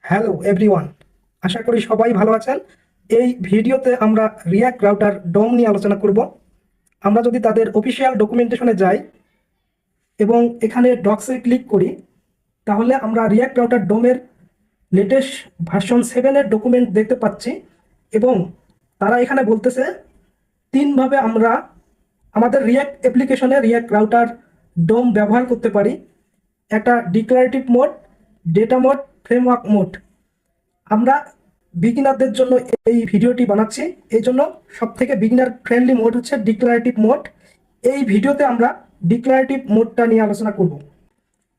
Hello everyone, আশা করি সবাই ভালো আছেন। এই ভিডিওতে আমরা রিয়্যাক্ট রাউটার ডোম নিয়ে আলোচনা করব। আমরা যদি তাদের অফিসিয়াল ডকুমেন্টেশনে যাই এবং এখানে ডক্সে ক্লিক করি, তাহলে আমরা রিয়্যাক্ট রাউটার ডোমের লেটেস্ট ভার্সন 7-এর ডকুমেন্ট দেখতে পাচ্ছি। এবং তারা এখানে বলতেছে তিনভাবে আমরা আমাদের রিয়্যাক্ট অ্যাপ্লিকেশনে রিয়্যাক্ট রাউটার ডোম ব্যবহার করতে পারি। একটা declarative mode, data mode, framework mode. আমরা বিগিনারদের জন্য এই ভিডিওটি বানাচ্ছি, এই জন্য সব থেকে বিগিনার ফ্রেন্ডলি মোড হচ্ছে ডিক্লারেটিভ মোড। এই ভিডিওতে আমরা ডিক্লারেটিভ মোডটা নিয়ে আলোচনা করব।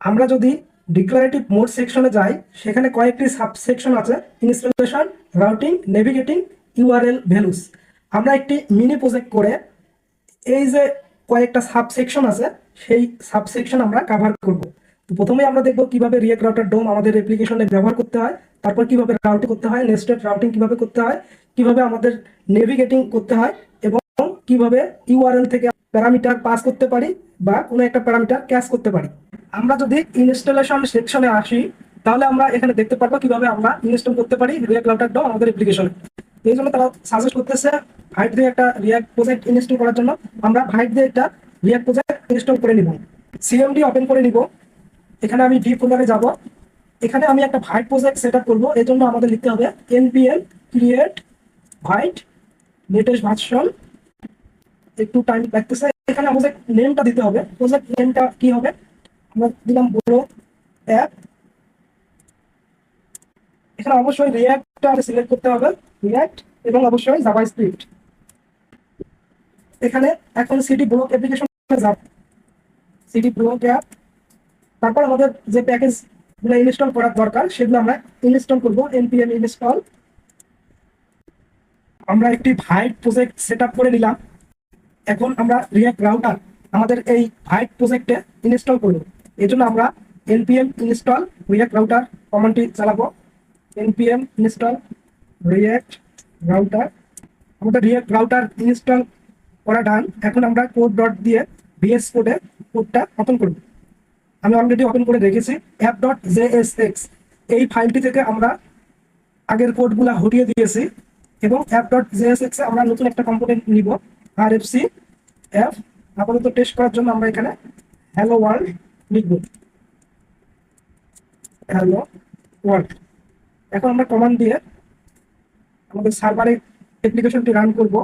আমরা যদি ডিক্লারেটিভ মোড সেকশনে যাই, সেখানে কয়েকটি সাবসেকশন আছে: installation, routing, navigating, URL values. আমরা একটি মিনি প্রজেক্ট করে এই যে কয়েকটা সাবসেকশন আছে, সেই সাবসেকশন আমরা কভার করব। তো প্রথমে আমরা দেখব কিভাবে রিয়্যাক্ট রাউটার ডোম আমাদের অ্যাপ্লিকেশনে ব্যবহার করতে হয়, তারপর কিভাবে রাউটিং করতে হয়, নেস্টেড রাউটিং কিভাবে করতে হয়, কিভাবে আমাদের নেভিগেটিং করতে হয়, এবং কিভাবে ইউআরএল থেকে প্যারামিটার পাস করতে পারি বা কোনো একটা প্যারামিটার ক্যাশ করতে পারি। আমরা যদি ইনস্টলেশন সেকশনে আসি, তাহলে আমরা এখানে দেখতে পারবো কিভাবে আমরা ইনস্টল করতে পারি রিয়্যাক্ট রাউটার ডোম আমাদের অ্যাপ্লিকেশনে। এই জন্য তারা সাজেস্ট করতেছে ভাইট দিয়ে একটা রিয়্যাক্ট প্রজেক্ট ইনস্টল করার জন্য। আমরা ভাইট দিয়ে একটা রিয়্যাক্ট প্রজেক্ট ইনস্টল করে নিব, সিএমডি ওপেন করে নিব। এখানে আমি ডি ফোল্ডারে যাব। এখানে আমি একটা ভাইট প্রজেক্ট সেট আপ করবো। এর জন্য আমাদের লিখতে হবে npm create white latest version. একটু টাইম লাগতেছে। এখানে প্রজেক্ট নেমটা দিতে হবে। প্রজেক্ট নেমটা কি হবে? আমরা দিলাম বড় অ্যাপ। এখানে অবশ্যই রিয়্যাক্টটা সিলেক্ট করতে হবে, রিয়্যাক্ট, এবং অবশ্যই জাভাস্ক্রিপ্ট। এখানে এখন সিডি ব্লক অ্যাপ্লিকেশন যাব, সিডি ব্লক অ্যাপ। তারপর আমাদের যে প্যাকেজগুলো ইনস্টল করার দরকার সেগুলো আমরা ইনস্টল করব। npm install. আমরা একটি ভাইট প্রজেক্ট সেট আপ করে নিলাম। এখন আমরা রিয়্যাক্ট রাউটার আমাদের এই ভাইট প্রজেক্টে ইনস্টল করব। এই জন্য আমরা npm ইনস্টল রিয়্যাক্ট রাউটার কমান্ডটি চালাবো। npm install react router. আমাদের রিয়্যাক্ট রাউটার ইনস্টল করা ডান। এখন আমরা কোড ডট দিয়ে ভিএস কোডে কোডটা ওপেন করব। আমি অলরেডি ওপেন করে রেখেছি app.jsx। এই ফাইলটি থেকে আমরা আগের কোডগুলা হটিয়ে দিয়েছি, এবং app.jsx এ আমরা নতুন একটা কম্পোনেন্ট নিব, rfc f। আপাতত টেস্ট করার জন্য আমরা এখানে হ্যালো ওয়ার্ল্ড লিখব, হ্যালো ওয়ার্ল্ড। এখন আমরা কমান্ড দিয়ে আমাদের সার্ভারে অ্যাপ্লিকেশনটি রান করব।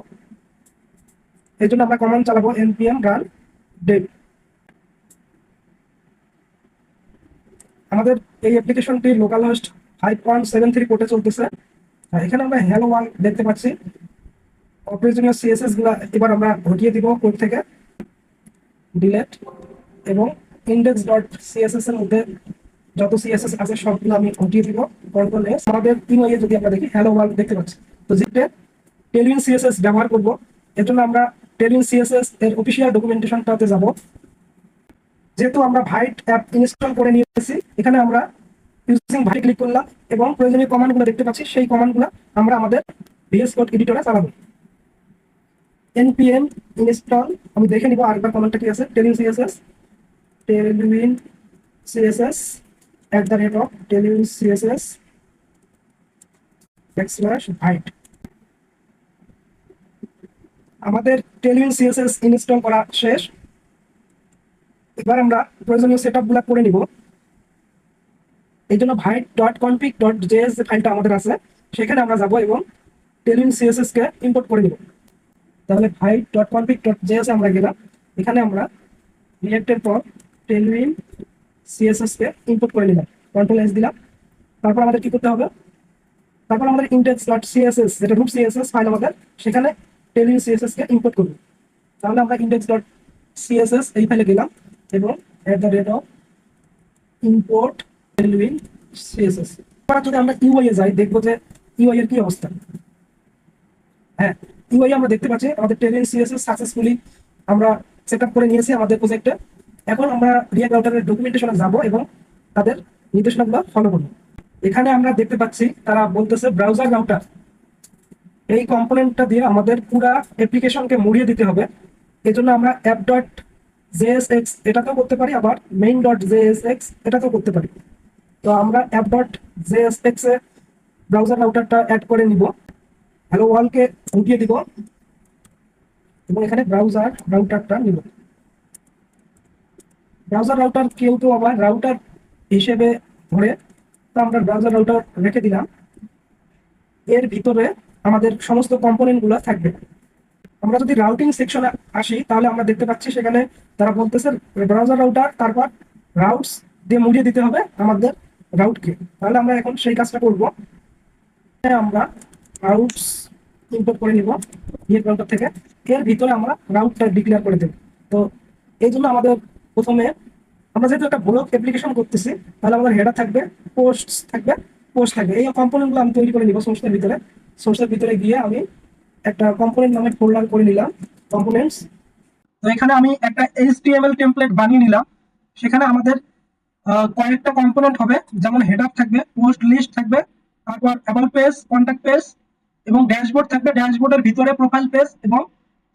এই জন্য আমরা কমান্ড চালাবো npm run dev। আমাদের এই অ্যাপ্লিকেশনটি লোকাল হোস্ট 5.73 পোর্টে চলতেছে। এখানে আমরা হ্যালো ওয়ার্ল্ড দেখতে পাচ্ছি। অপ্রয়োজনীয় সিএসএস গুলা এবার আমরা হটিয়ে দিব কোড থেকে, ডিলেট। এবং ইন্ডেক্স ডট সিএসএস এর মধ্যে যত সিএসএস আছে সবগুলো আমি হটিয়ে দিব, কন্ট্রোল এস। আমাদের ইউআই যদি আমরা দেখি হ্যালো ওয়ার্ল্ড দেখতে পাচ্ছি। তো যেটা টেলউইন সিএসএস ব্যবহার করব, এর জন্য আমরা টেলউইন সিএসএস এর অফিসিয়াল ডকুমেন্টেশনটাতে যাব। যেহেতু আমরা ভাইট অ্যাপ ইনস্টল করে নিয়েছি, এখানে আমরা ইউজিং ভাইট ক্লিক করলাম এবং প্রয়োজনীয় কমান্ডগুলো দেখতে পাচ্ছি। সেই কমান্ডগুলো আমরা আমাদের ভিএস কোড এডিটরে চালাবো। npm ইনস্টল, আমি দেখে নিব আরেকবার কমান্ডটা কি আছে। Tailwind CSS, Tailwind CSS @Tailwind CSS \white. আমাদের টেলউইন সিএসএস ইনস্টল করা শেষ। এবার আমরা প্রয়োজনীয় সেটআপগুলো করে নিব। এই জন্য ভাইট.config.js যে ফাইলটা আমাদের আছে, সেখানে আমরা যাব এবং টেলউইন সিএসএস কে ইম্পোর্ট করে নিব। তাহলে ভাইট.config.js এ আমরা গেলাম। এখানে আমরা রিঅ্যাক্টের পর টেলউইন সিএসএস কে ইম্পোর্ট করে নিলাম, কন্ট্রোল এস দিলাম। তারপর আমাদের কি করতে হবে? তারপর আমাদের index.css যেটা রুট সিএসএস ফাইল আমাদের, সেখানে টেলউইন সিএসএস কে ইম্পোর্ট করব। তাহলে আমরা index.css এই ফাইলে গেলাম এবং @import টেলউইন সিএসএস। এবার যদি আমরা ইউআই এ যাই, দেখবো যে ইউআই এর কি অবস্থা। হ্যাঁ, ইউআই আমরা দেখতে পাচ্ছি আমাদের টেলউইন সিএসএস সাকসেসফুলি আমরা সেটআপ করে নিয়েছি আমাদের প্রজেক্টে। এখন আমরা রিয়্যাক্ট রাউটারের ডকুমেন্টেশনে যাব এবং তাদের নির্দেশনাগুলো ফলো করব। এখানে আমরা দেখতে পাচ্ছি তারা বলতেছে ব্রাউজার রাউটার। এই কম্পোনেন্টটা দিয়ে আমাদের পুরা অ্যাপ্লিকেশনকে মুড়িয়ে দিতে হবে। এজন্য আমরা app.jsx এটাতেও করতে পারি, আবার main.jsx এটাতেও করতে পারি। তো আমরা অ্যাপ ডট জেএসএক্স এ ব্রাউজার রাউটারটা অ্যাড করে নিব, হ্যালো ওয়ার্ল্ডকে উঠিয়ে দিব এবং এখানে ব্রাউজার রাউটারটা নিব। ব্রাউজার রাউটার কেউ তো আবার রাউটার হিসেবে ধরে, তো আমরা ব্রাউজার রাউটার রেখে দিলাম। এর ভিতরে আমাদের সমস্ত কম্পোনেন্টগুলো থাকবে। আমরা যদি রাউটিং সেকশনে আসি তাহলে আমরা দেখতে পাচ্ছি সেখানে তারা বলতেছে ব্রাউজার রাউটার, তারপর রাউটস দিয়ে মুড়িয়ে দিতে হবে আমাদের রাউটকে। তাহলে আমরা এখন সেই কাজটা করব। আমরা রাউটস ইম্পোর্ট করে নিব গেট রাউটার থেকে, এর ভিতরে আমরা রাউটটা ডিক্লেয়ার করে দেব। তো এই জন্য আমাদের প্রথমে, আমরা যেহেতু একটা ব্লক অ্যাপ্লিকেশন করতেছি, তাহলে আমাদের হেডার থাকবে, পোস্ট থাকবে, পোস্ট থাকবে। এই কম্পোনেন্টগুলো আমি তৈরি করে নিব সোর্সের ভিতরে। সোর্সের ভিতরে গিয়ে আমি একটা কম্পোনেন্ট নামে ফোল্ডার করে নিলাম, কম্পোনেন্টস। তো এখানে আমি একটা HTML টেমপ্লেট বানিয়ে নিলাম। সেখানে আমাদের কয়েকটা কম্পোনেন্ট হবে, যেমন হেডার থাকবে, পোস্ট লিস্ট থাকবে, তারপর অ্যাবাউট পেজ, কন্ট্যাক্ট পেজ এবং ড্যাশবোর্ড থাকবে। ড্যাশবোর্ডের ভিতরে প্রোফাইল পেজ এবং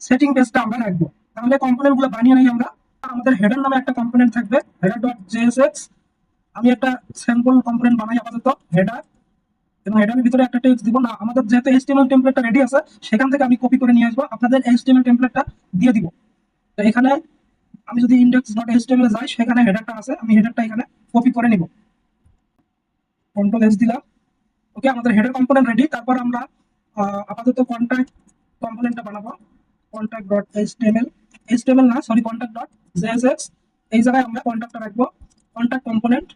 সেটিং পেজটা আমরা রাখবো। তাহলে কম্পোনেন্টগুলো বানিয়ে নিই আমরা। আমাদের হেডার নামে একটা কম্পোনেন্ট থাকবে, হেডার ডট জেএসএক্স। আমি একটা স্যাম্পল কম্পোনেন্ট বানাই আপাতত, হেডার, এবং হেডারের ভিতরে একটা টেক্সট দিব না। আমাদের যেহেতু HTML টেমপ্লেটটা রেডি আছে, সেখান থেকে আমি কপি করে নিয়ে আসবো, আপনাদের HTML টেমপ্লেটটা দিয়ে দিব। তো এখানে আমি যদি index.html এ যাই, সেখানে হেডারটা আছে, আমি হেডারটা এখানে কপি করে নিব, কন্ট্রোল S দিলাম। ওকে, আমাদের হেডার কম্পোনেন্ট রেডি। তারপর আমরা আপাতত কন্ট্যাক্ট কম্পোনেন্টটা বানাবো, contact.html, HTML না, সরি, contact.jsx। এই জায়গায় আমরা কন্ট্যাক্টটা রাখবো, কন্ট্যাক্ট কম্পোনেন্ট,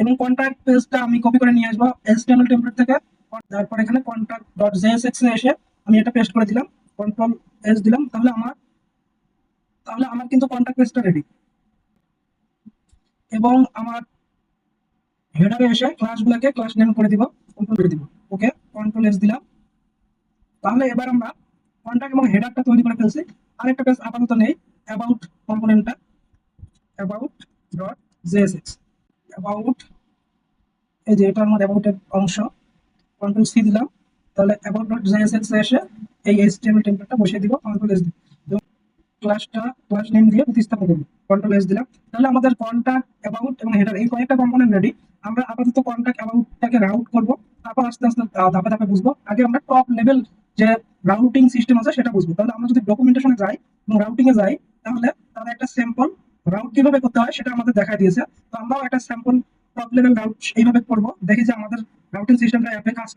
এবং কন্ট্যাক্ট পেজটা আমি কপি করে নিয়ে আসবো HTML টেমপ্লেট থেকে। তারপর এখানে contact.jsx এ এসে আমি এটা পেস্ট করে দিলাম, কন্ট্রোল S দিলাম। তাহলে আমার কিন্তু কন্ট্যাক্ট পেজটা রেডি। এবং আমার হেডারে এসে ক্লাসগুলোকে ক্লাস নেম করে দিব, কন্ট্রোল করে দিব। ওকে, কন্ট্রোল S দিলাম। তাহলে এবার আমরা কন্ট্যাক্ট এবং হেডারটা তৈরি করে ফেলছি। আরেকটা পেজ আপাতত নেই, অ্যাবাউট কম্পোনেন্টটা, about.jsx, অ্যাবাউট, এই যে এটা আমার অ্যাবাউটের অংশ, কন্ট্রোল সি দিলাম। তাহলে about.jsx এ এসে এই HTML টেমপ্লেটটা বসিয়ে দিব, কন্ট্রোল S দিব। ক্লাস নেম দিয়ে প্রতিস্থাপন করব, কন্ট্রোল S দিলাম। তাহলে আমাদের কন্ট্যাক্ট, অ্যাবাউট এবং হেডার এই কয়েকটা কম্পোনেন্ট রেডি। আমরা আপাতত কন্ট্যাক্ট অ্যাবাউটটাকে রাউট করব, তারপর আস্তে আস্তে ধাপে ধাপে বুঝবো। আগে আমরা টপ লেভেল যে রাউটিং সিস্টেম আছে সেটা বুঝবো। তাহলে আমরা যদি ডকুমেন্টেশনে যাই এবং রাউটিং এ যাই, তাহলে তারা একটা স্যাম্পল রাউট কিভাবে করতে হয় সেটা আমাদের দেখা দিয়েছে। তো আমরাও একটা স্যাম্পল টপ লেভেল রাউট এইভাবে করবো, দেখি যে আমাদের রাউটিং সিস্টেমটা অ্যাপে কাজ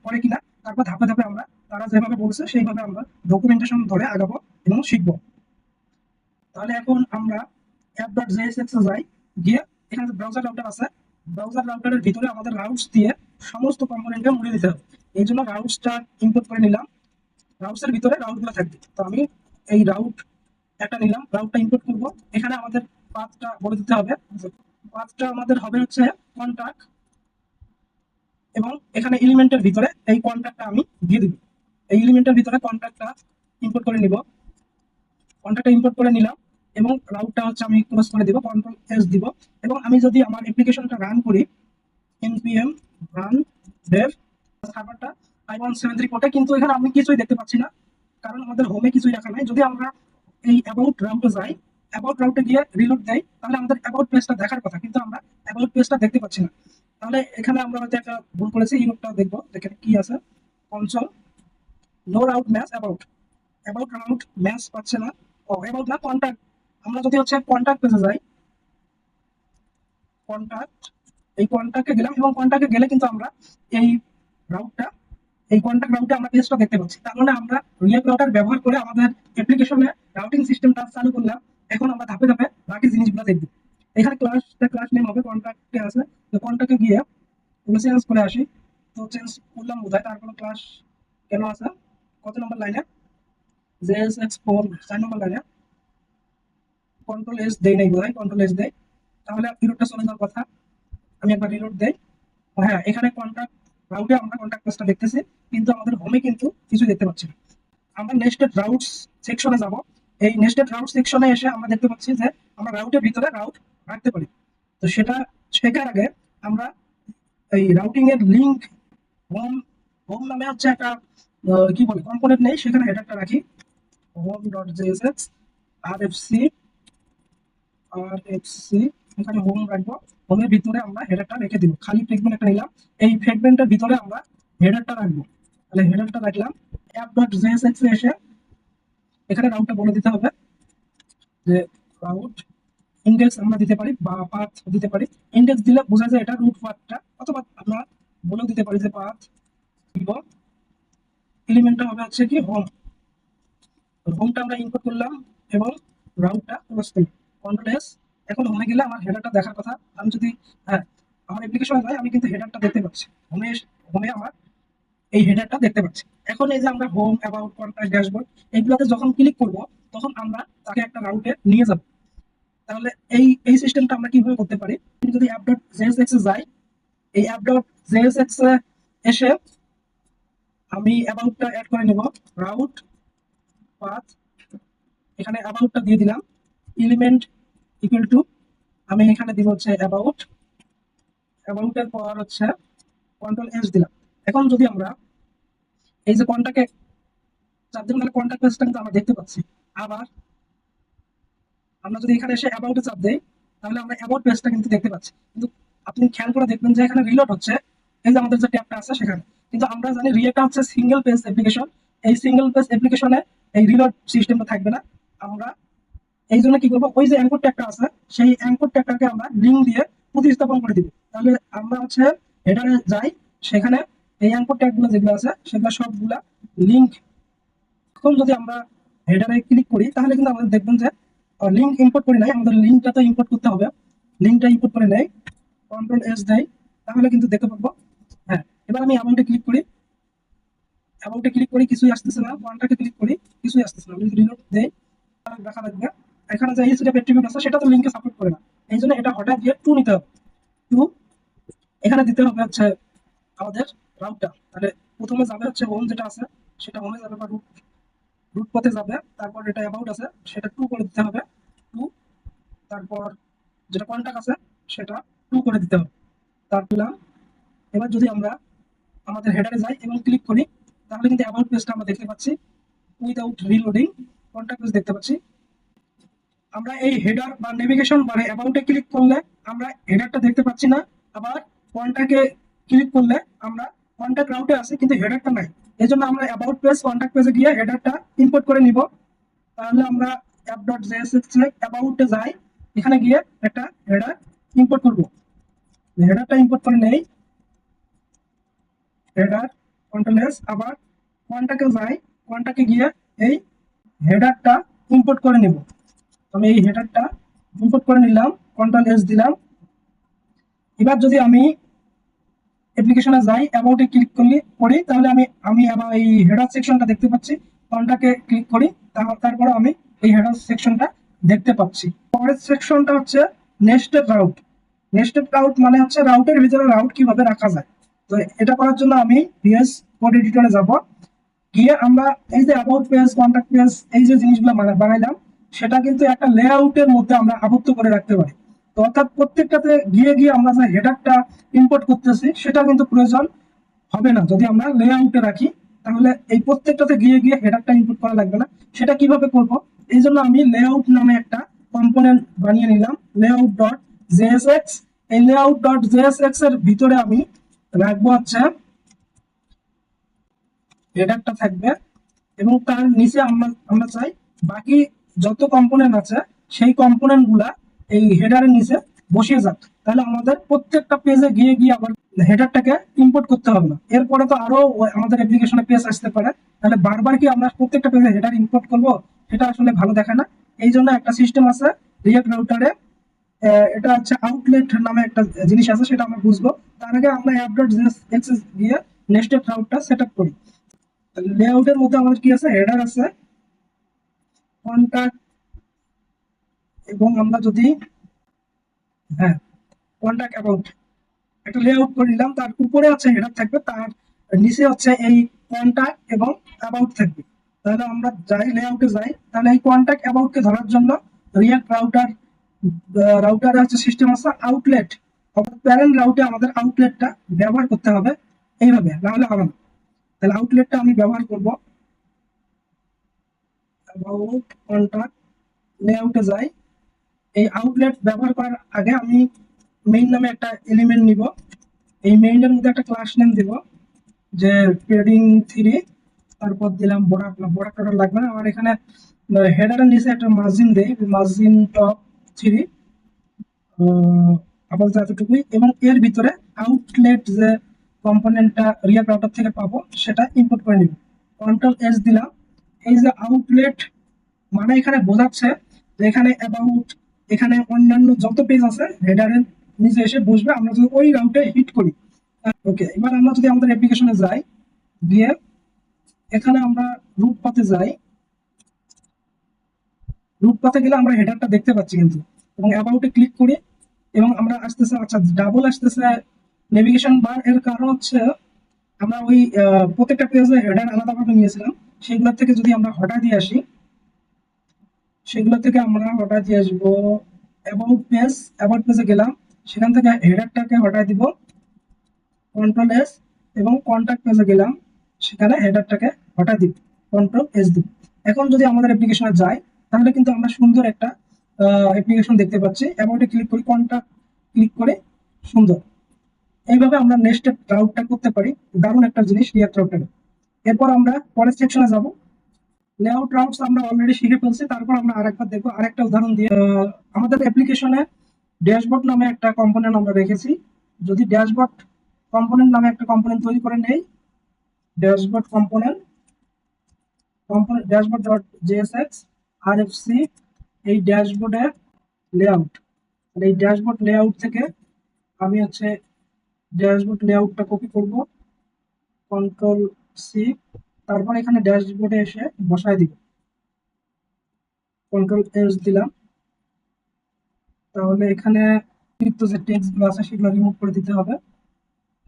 করে কিনা। তারপর ধাপে ধাপে আমরা তারা যেভাবে বলছে সেইভাবে আমরা ডকুমেন্টেশন ধরে আগাবো এবং শিখবো। তাহলে এখন আমরা app.jsx এ যাই, গিয়ে এখানে ব্রাউজার রাউটার আছে, ব্রাউজার রাউটারের ভিতরে আমাদের রাউটস দিয়ে সমস্ত কম্পোনেন্টকে মুড়িয়ে দিতে হবে। এই জন্য রাউটসটা ইম্পোর্ট করে নিলাম। রাউটসের ভিতরে রাউটগুলো থাকবে। তো আমি এই রাউট একটা নিলাম, রাউটটা ইম্পোর্ট করব। এখানে আমাদের পাথটা বলে দিতে হবে। পাথটা আমাদের হবে হচ্ছে কন্টাক্ট, এবং এখানে এলিমেন্টের ভিতরে এই কন্টাক্টটা আমি দিয়ে দিব। এই এলিমেন্টের ভিতরে কন্টাক্টটা ইম্পোর্ট করে নিব, কন্ট্যাক্টটা ইম্পোর্ট করে নিলাম। এবং রাউটটা হচ্ছে আমি ক্লোজ করে দিব, কন্ট্রোল S দিব। এবং আমি যদি আমার অ্যাপ্লিকেশনটা রান করি, npm run dev, সার্ভারটা i173 পোর্টে, কিন্তু এখানে আমি কিছুই দেখতে পাচ্ছি না, কারণ আমাদের হোমে কিছুই রাখা নাই। যদি আমরা এই অ্যাবাউট রাউটে যাই, অ্যাবাউট রাউটে গিয়ে রিলোড দেই, তাহলে আমাদের অ্যাবাউট পেজটা দেখার কথা, কিন্তু আমরা অ্যাবাউট পেজটা দেখতে পাচ্ছি না। তাহলে এখানে আমরা হয়তো একটা ভুল করেছি, ইউনিটটা দেখবো, দেখেন কি আছে। Console no route match about, about route match পাচ্ছে না। ও, অ্যাবাউট না, কন্টাক্ট। আমরা যদি হচ্ছে কন্টাক্ট পেজে যাই, কন্টাক্ট, এই কন্টাক্টে গেলাম, এবং কন্টাক্টে গেলে কিন্তু আমরা এই রাউটটা, এই কন্টাক্ট রাউটে আমরা পেজটা দেখতে পাচ্ছি। তার মানে আমরা রিয়াক্ট রাউটার ব্যবহার করে আমাদের অ্যাপ্লিকেশনে রাউটিং সিস্টেমটা চালু করলাম। এখন আমরা ধাপে ধাপে বাকি জিনিসগুলো দেখব। এখানে ক্লাস নেম হবে, কন্টাক্টে আছে। তো কন্টাক্টে গিয়ে এগুলো চেঞ্জ করে আসি। তো চেঞ্জ করলাম বোধহয়, তারপরে ক্লাস কেন আছে, কত নম্বর লাইনে, JSX4 4 নম্বর লাইনে। কন্ট্রোল S দেই নাই বোধহয়, কন্ট্রোল S দেই, তাহলে রিলোডটা চলে যাওয়ার কথা। আমি একবার রিলোড দেই। হ্যাঁ, এখানে কন্টাক্ট রাউটে আমরা কন্টাক্ট পেজটা দেখতেছি, কিন্তু আমাদের হোমে কিন্তু কিছু দেখতে পাচ্ছি না। আমরা নেস্টেড রাউটস সেকশনে যাব। এই নেস্টেড রাউট সেকশনে এসে আমরা দেখতে পাচ্ছি যে আমরা রাউটের ভিতরে রাউট রাখতে পারি। তো সেটা শেখার আগে আমরা এই রাউটিং এর লিংক, হোম, হোম নামে হচ্ছে একটা কি বলে কম্পোনেন্ট নেই, সেখানে হেডারটা রাখি, home.jsx rfc এখানে হোম রাখবো, হোমের ভিতরে আমরা হেডারটা রেখে দিব, খালি ফ্রেগমেন্ট একটা নিলাম, এই ফ্রেগমেন্টের ভিতরে আমরা হেডারটা রাখবো। তাহলে হেডারটা রাখলাম, অ্যাপ ডট জেএসএক্স এ এসে এখানে রাউটটা বলে দিতে হবে যে রাউট ইন্ডেক্স আমরা দিতে পারি বা পাথ দিতে পারি। ইন্ডেক্স দিলে বোঝা যায় এটা রুট পাথটা, অথবা আমরা বলেও দিতে পারি যে পাথ দিব। এলিমেন্টটা হবে হচ্ছে কি হোম, হোমটা আমরা ইনপুট করলাম এবং রাউটটা ক্লোজ করলাম, কন্ট্রোল এস। এখন হোমে গেলে আমার হেডারটা দেখার কথা। আমি যদি হ্যাঁ আমার অ্যাপ্লিকেশনে যাই, আমি কিন্তু হেডারটা দেখতে পাচ্ছি, হোমে হোমে আমার এই হেডারটা দেখতে পাচ্ছি। এখন এই যে আমরা হোম, অ্যাবাউট, কন্টাক্ট, ড্যাশবোর্ড এগুলোতে যখন ক্লিক করব তখন আমরা তাকে একটা রাউটে নিয়ে যাব। তাহলে এই সিস্টেমটা আমরা কিভাবে করতে পারি, যদি অ্যাপ ডট জেএসএক্স এ যাই, এই অ্যাপ ডট জেএসএক্স এ এসে আমি অ্যাবাউটটা অ্যাড করে নেব, রাউট পাথ, এখানে অ্যাবাউটটা দিয়ে দিলাম, এলিমেন্ট ইকুয়াল টু আমি এখানে দিব হচ্ছে অ্যাবাউট, অ্যাবাউটের পর হচ্ছে কন্ট্রোল এস দিলাম। এখন যদি আমরা এই যে কন্টাক্টে চাপ দিলাম, তাহলে কন্টাক্ট পেজটা কিন্তু আমরা দেখতে পাচ্ছি। আবার আমরা যদি এখানে এসে অ্যাবাউটে চাপ দেই, তাহলে আমরা অ্যাবাউট পেজটা কিন্তু দেখতে পাচ্ছি। কিন্তু আপনি খেয়াল করে দেখবেন যে এখানে রিলোড হচ্ছে, এই যে আমাদের যে ট্যাবটা আছে সেখানে। কিন্তু আমরা জানি রিয়েক্ট হচ্ছে সিঙ্গেল পেজ অ্যাপ্লিকেশন, এই সিঙ্গেল পেজ অ্যাপ্লিকেশনে এই রিলোড সিস্টেমটা থাকবে না। আমরা এই জন্য কি করবো, ওই যে অ্যাঙ্কর ট্যাগটা আছে সেই অ্যাঙ্কর ট্যাগটাকে আমরা লিঙ্ক দিয়ে প্রতিস্থাপন করে দিব। তাহলে আমরা হচ্ছে হেডারে যাই, সেখানে এই অ্যাঙ্কর ট্যাগগুলো যেগুলো আছে সেগুলো সবগুলা লিঙ্ক। এখন যদি আমরা হেডারে ক্লিক করি তাহলে কিন্তু আমাদের দেখবেন যে লিঙ্ক ইম্পোর্ট করি নাই, আমাদের লিঙ্কটা তো ইম্পোর্ট করতে হবে। লিঙ্কটা ইম্পোর্ট করে নেই, কন্ট্রোল এস দেই, তাহলে কিন্তু দেখতে পাবো। হ্যাঁ, এবার আমি অ্যাবাউটে ক্লিক করি, অ্যাবাউটে ক্লিক করি, কিছুই আসতেছে না। ওয়ানটাকে ক্লিক করি, কিছুই আসতেছে না। আমি যদি রিলোড দেই তাহলে দেখা লাগবে এখানে যে হিস্ট্রি অ্যাট্রিবিউট আছে সেটা তো লিঙ্কে সাপোর্ট করে না, এই জন্য এটা হঠাৎ গিয়ে টু নিতে হবে। টু এখানে দিতে হবে হচ্ছে আমাদের রাউটটা। তাহলে প্রথমে যাবে হচ্ছে হোম যেটা আছে সেটা হোমে যাবে, বা রুট রুট পথে যাবে। তারপর এটা অ্যাবাউট আছে সেটা টু করে দিতে হবে, টু। তারপর যেটা কন্টাক্ট আছে সেটা টু করে দিতে হবে। তারপর এবার যদি আমরা আমাদের হেডারে যাই এবং ক্লিক করি তাহলে কিন্তু অ্যাবাউট পেজটা আমরা দেখতে পাচ্ছি উইদাউট রিলোডিং, কন্টাক্ট পেজ দেখতে পাচ্ছি। আমরা এই হেডার বা নেভিগেশন বারে অ্যাবাউটে ক্লিক করলে আমরা হেডারটা দেখতে পাচ্ছি না, আবার কন্টাক্টে ক্লিক করলে আমরা কন্টাক্ট রাউটে আছে কিন্তু হেডারটা নাই। এই জন্য আমরা অ্যাবাউট পেজ কন্টাক্ট পেজে গিয়ে হেডারটা ইম্পোর্ট করে নিব। তাহলে আমরা অ্যাপ ডট জেএসএক্স অ্যাবাউটে যাই, এখানে গিয়ে একটা হেডার ইম্পোর্ট করব। হেডারটা ইম্পোর্ট করে নেই, হেডার কন্ট্রোল এস, আবার কন্টাক্টে যাই, কন্টাক্টে গিয়ে এই হেডারটা ইম্পোর্ট করে নিব। আমি এই হেডারটা ইম্পোর্ট করে নিলাম, কন্ট্রোল এস দিলাম। এবার যদি আমি অ্যাপ্লিকেশনে যাই, অ্যাবাউটে ক্লিক করি তাহলে আমি আমি আবার এই হেডার সেকশনটা দেখতে পাচ্ছি। কন্টাক্টে ক্লিক করি, তারপর আমি এই হেডার সেকশনটা দেখতে পাচ্ছি। পরের সেকশনটা হচ্ছে নেস্টেড রাউট। নেস্টেড রাউট মানে হচ্ছে রাউটের ভিতরে রাউট কিভাবে রাখা যায়। তো এটা করার জন্য আমি ভিএস কোড এডিটরে যাব, গিয়ে আমরা এই যে অ্যাবাউট পেজ, কন্টাক্ট পেজ, এই যে জিনিসগুলো বানাইলাম সেটা কিন্তু একটা লেআউটের মধ্যে আমরা আবদ্ধ করে রাখতে পারি। তো অর্থাৎ প্রত্যেকটাতে গিয়ে গিয়ে আমরা যে হেডারটা ইম্পোর্ট করতেছি সেটা কিন্তু প্রয়োজন হবে না যদি আমরা লেআউটে রাখি। তাহলে এই প্রত্যেকটাতে গিয়ে গিয়ে হেডারটা ইম্পোর্ট করা লাগবে না। সেটা কিভাবে করব, এই জন্য আমি লেআউট নামে একটা কম্পোনেন্ট বানিয়ে নিলাম, লেআউট ডট জেএসএক্স। এই লেআউট ডট জেএসএক্স এর ভিতরে আমি রাখবো হচ্ছে হেডারটা থাকবে, এবং তার নিচে আমরা আমরা চাই বাকি যত কম্পোনেন্ট আছে সেই কম্পোনেন্ট গুলা এই হেডারের নিচে বসিয়ে যাক। তাহলে আমাদের প্রত্যেকটা পেজে গিয়ে গিয়ে আবার হেডারটাকে ইম্পোর্ট করতে হবে না। এরপরে তো আরো আমাদের অ্যাপ্লিকেশনে পেজ আসতে পারে, তাহলে বারবার কি আমরা প্রত্যেকটা পেজে হেডার ইম্পোর্ট করবো, সেটা আসলে ভালো দেখায় না। এই জন্য একটা সিস্টেম আছে রিয়েক্ট রাউটারে, এটা হচ্ছে আউটলেট নামে একটা জিনিস আছে, সেটা আমরা বুঝবো। তার আগে আমরা অ্যাপ ডট এক্সেস গিয়ে নেস্টেড রাউটটা সেট আপ করি। লেআউটের মধ্যে আমাদের কি আছে, হেডার আছে, কন্টাক্ট, এবং আমরা যদি হ্যাঁ কন্টাক্ট অ্যাবাউট একটা লেআউট করে নিলাম, তার উপরে হচ্ছে হেডার থাকবে, তার নিচে হচ্ছে এই কন্টাক্ট এবং অ্যাবাউট থাকবে। তাহলে আমরা যাই লেআউটে যাই, তাহলে এই কন্টাক্ট অ্যাবাউটকে ধরার জন্য রিয়াক্ট রাউটারে হচ্ছে সিস্টেম আছে আউটলেট, অর্থাৎ প্যারেন্ট রাউটে আমাদের আউটলেটটা ব্যবহার করতে হবে, এইভাবে নাহলে হবে না। তাহলে আউটলেটটা আমি ব্যবহার করব, অ্যাবাউট কন্টাক্ট লেআউটে যাই, এই আউটলেট ব্যবহার করার আগে আমি মেইন নামে একটা এলিমেন্ট নিব। এই মেইনের মধ্যে একটা ক্লাস নেম দিব, যে পেডিং 3, তারপর দিলাম বড় টোটাল লাগবে না আমার এখানে। হেডারের নিচে একটা মার্জিন দেই, মার্জিন টপ 3, আপাতত এতটুকুই। এবং এর ভিতরে আউটলেট যে কম্পোনেন্টটা রিয়াক্ট রাউটার থেকে পাবো সেটা ইনপুট করে নিব। কন্ট্রোল এস দিলাম। এই যে আউটলেট মানে এখানে বোঝাচ্ছে যে এখানে অ্যাবাউট, এখানে অন্যান্য যত পেজ আছে হেডারের নিচে এসে বসবে, আমরা যদি ওই রাউটে হিট করি। ওকে, এবার আমরা যদি আমাদের অ্যাপ্লিকেশনে যাই, গিয়ে এখানে আমরা রুট পাথে যাই। রুট পাথে গেলে আমরা হেডারটা দেখতে পাচ্ছি কিন্তু, এবং অ্যাবাউটে ক্লিক করি এবং আমরা আসতেছে, আচ্ছা ডাবল আসতেছে নেভিগেশন বার। এর কারণ হচ্ছে আমরা ওই প্রত্যেকটা পেজে হেডার আলাদাভাবে নিয়েছিলাম, সেগুলোর থেকে যদি আমরা হঠাৎ দিয়ে আসি, সেগুলো থেকে আমরা হঠাৎ দিয়ে আসবো অ্যাবাউট পেজে গেলাম, সেখান থেকে হেডারটাকে হঠাৎ দিব কন্ট্রোল এস, এবং কন্ট্যাক্ট পেজে গেলাম, সেখানে হেডারটাকে হঠাৎ দিব কন্ট্রোল এস দিব। এখন যদি আমাদের অ্যাপ্লিকেশনে যাই, তাহলে কিন্তু আমরা সুন্দর একটা অ্যাপ্লিকেশন দেখতে পাচ্ছি। অ্যাবাউটে ক্লিক করি, কন্ট্যাক্ট ক্লিক করে, সুন্দর। এইভাবে আমরা নেক্সট রাউটটা করতে পারি, দারুণ একটা জিনিস রিয়াক্ট রাউটারে। এরপর আমরা পরের সেকশনে যাব। লেআউট রাউটস আমরা অলরেডি শিখে ফেলছি, তারপর আমরা আরেকবার দেখবো আরেকটা উদাহরণ দিয়ে। আমাদের অ্যাপ্লিকেশনে ড্যাশবোর্ড নামে একটা কম্পোনেন্ট আমরা রেখেছি। যদি ড্যাশবোর্ড কম্পোনেন্ট নামে একটা কম্পোনেন্ট তৈরি করে নেই, dashboard dashboard dot JSX RFC, এই ড্যাশবোর্ডের লেআউট। এই ড্যাশবোর্ড লেআউট থেকে আমি হচ্ছে ড্যাশবোর্ড লেআউটটা কপি করব, কন্ট্রোল সি, তারপর এখানে ড্যাশবোর্ডে এসে বসায় দিব, কন্ট্রোল এস দিলাম। তাহলে এখানে অতিরিক্ত যে টেক্সট গুলো আছে সেগুলো রিমুভ করে দিতে হবে,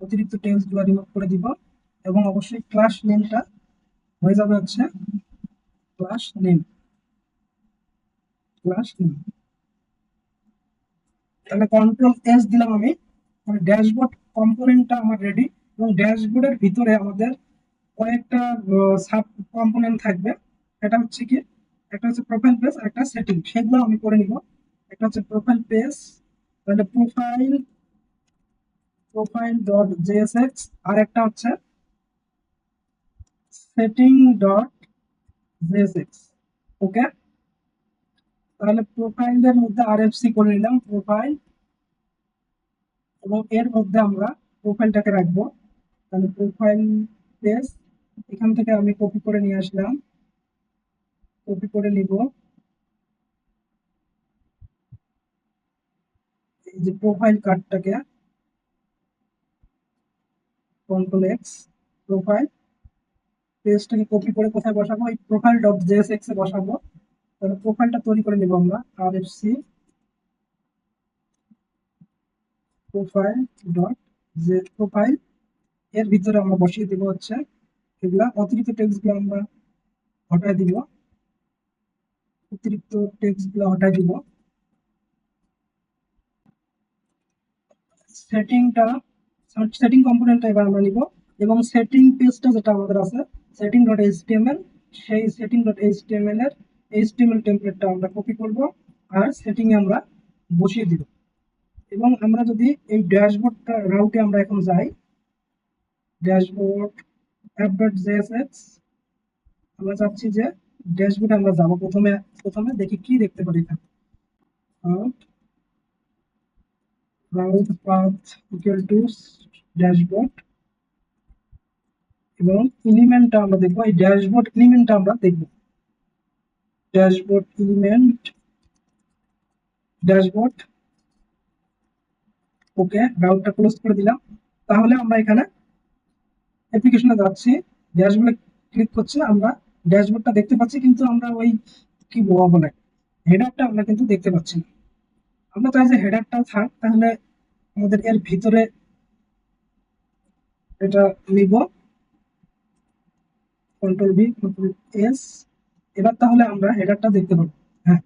অতিরিক্ত টেক্সট গুলো রিমুভ করে দিব। এবং অবশ্যই ক্লাস নেমটা হয়ে যাবে হচ্ছে ক্লাস নেম। তাহলে কন্ট্রোল এস দিলাম আমি। ড্যাশবোর্ড কম্পোনেন্টটা আমার রেডি, এবং ড্যাশবোর্ডের ভিতরে আমাদের কয়েকটা সাব কম্পোনেন্ট থাকবে। এটা হচ্ছে কি, একটা হচ্ছে প্রোফাইল পেজ আর একটা সেটিং, সেগুলো আমি করে নিব। একটা হচ্ছে প্রোফাইল পেজ, তাহলে প্রোফাইল ডট জেএসএক্স, আর একটা হচ্ছে সেটিং ডট জেএসএক্স। ওকে, তাহলে প্রোফাইলের মধ্যে আরএফসি করে নিলাম প্রোফাইল, এবং এর মধ্যে আমরা প্রোফাইলটাকে রাখবো। তাহলে প্রোফাইল পেজ, এখান থেকে আমি কপি করে নিয়ে আসলাম, কপি করে নিব এই যে প্রোফাইল কার্ডটাকে, কন্ট্রোল এক্স, প্রোফাইল পেজটাকে কপি করে কোথায় বসাবো, এই প্রোফাইল ডট জেএসএক্স এ বসাবো। তাহলে প্রোফাইলটা তৈরি করে নিব আমরা, RFC profile dot J profile, এর ভিতরে আমরা বসিয়ে দিব হচ্ছে এগুলা। অতিরিক্ত টেক্সট গুলো আমরা হটায় দিব, অতিরিক্ত টেক্সট গুলো হটায় দিব। সেটিং কম্পোনেন্টটা এবার আমরা নিব, এবং সেটিং পেজটা যেটা আমাদের আছে সেটিং ডট এইচটিএমএল, সেই সেটিং ডট এইচটিএমএল এর এইচটিএমএল টেমপ্লেটটা আমরা কপি করব আর সেটিং এ আমরা বসিয়ে দিব। এবং আমরা যদি এই ড্যাশবোর্ডটা রাউটে আমরা এখন যাই, ড্যাশবোর্ড অ্যাপ ডট জেএসএক্স, আমরা চাচ্ছি যে ড্যাশবোর্ডে আমরা যাব। প্রথমে দেখি কি দেখতে পারি এখানে, route path equal to dashboard, এবং এলিমেন্টটা আমরা দেখবো, এই ড্যাশবোর্ড এলিমেন্টটা আমরা দেখবো, ড্যাশবোর্ড এলিমেন্ট, ড্যাশবোর্ড। ওকে, রাউটটা ক্লোজ করে দিলাম। তাহলে আমরা এখানে অ্যাপ্লিকেশনে যাচ্ছি, ড্যাশবোর্ডে ক্লিক করছি, আমরা ড্যাশবোর্ডটা দেখতে পাচ্ছি, কিন্তু আমরা ওই কি বলে হেডারটা আমরা কিন্তু দেখতে পাচ্ছি না। আমরা চাই যে হেডারটাও থাক, তাহলে আমাদের এর ভিতরে এটা নিব, কন্ট্রোল ভি কন্ট্রোল এস। এবার তাহলে আমরা হেডারটা দেখতে পাবো। হ্যাঁ,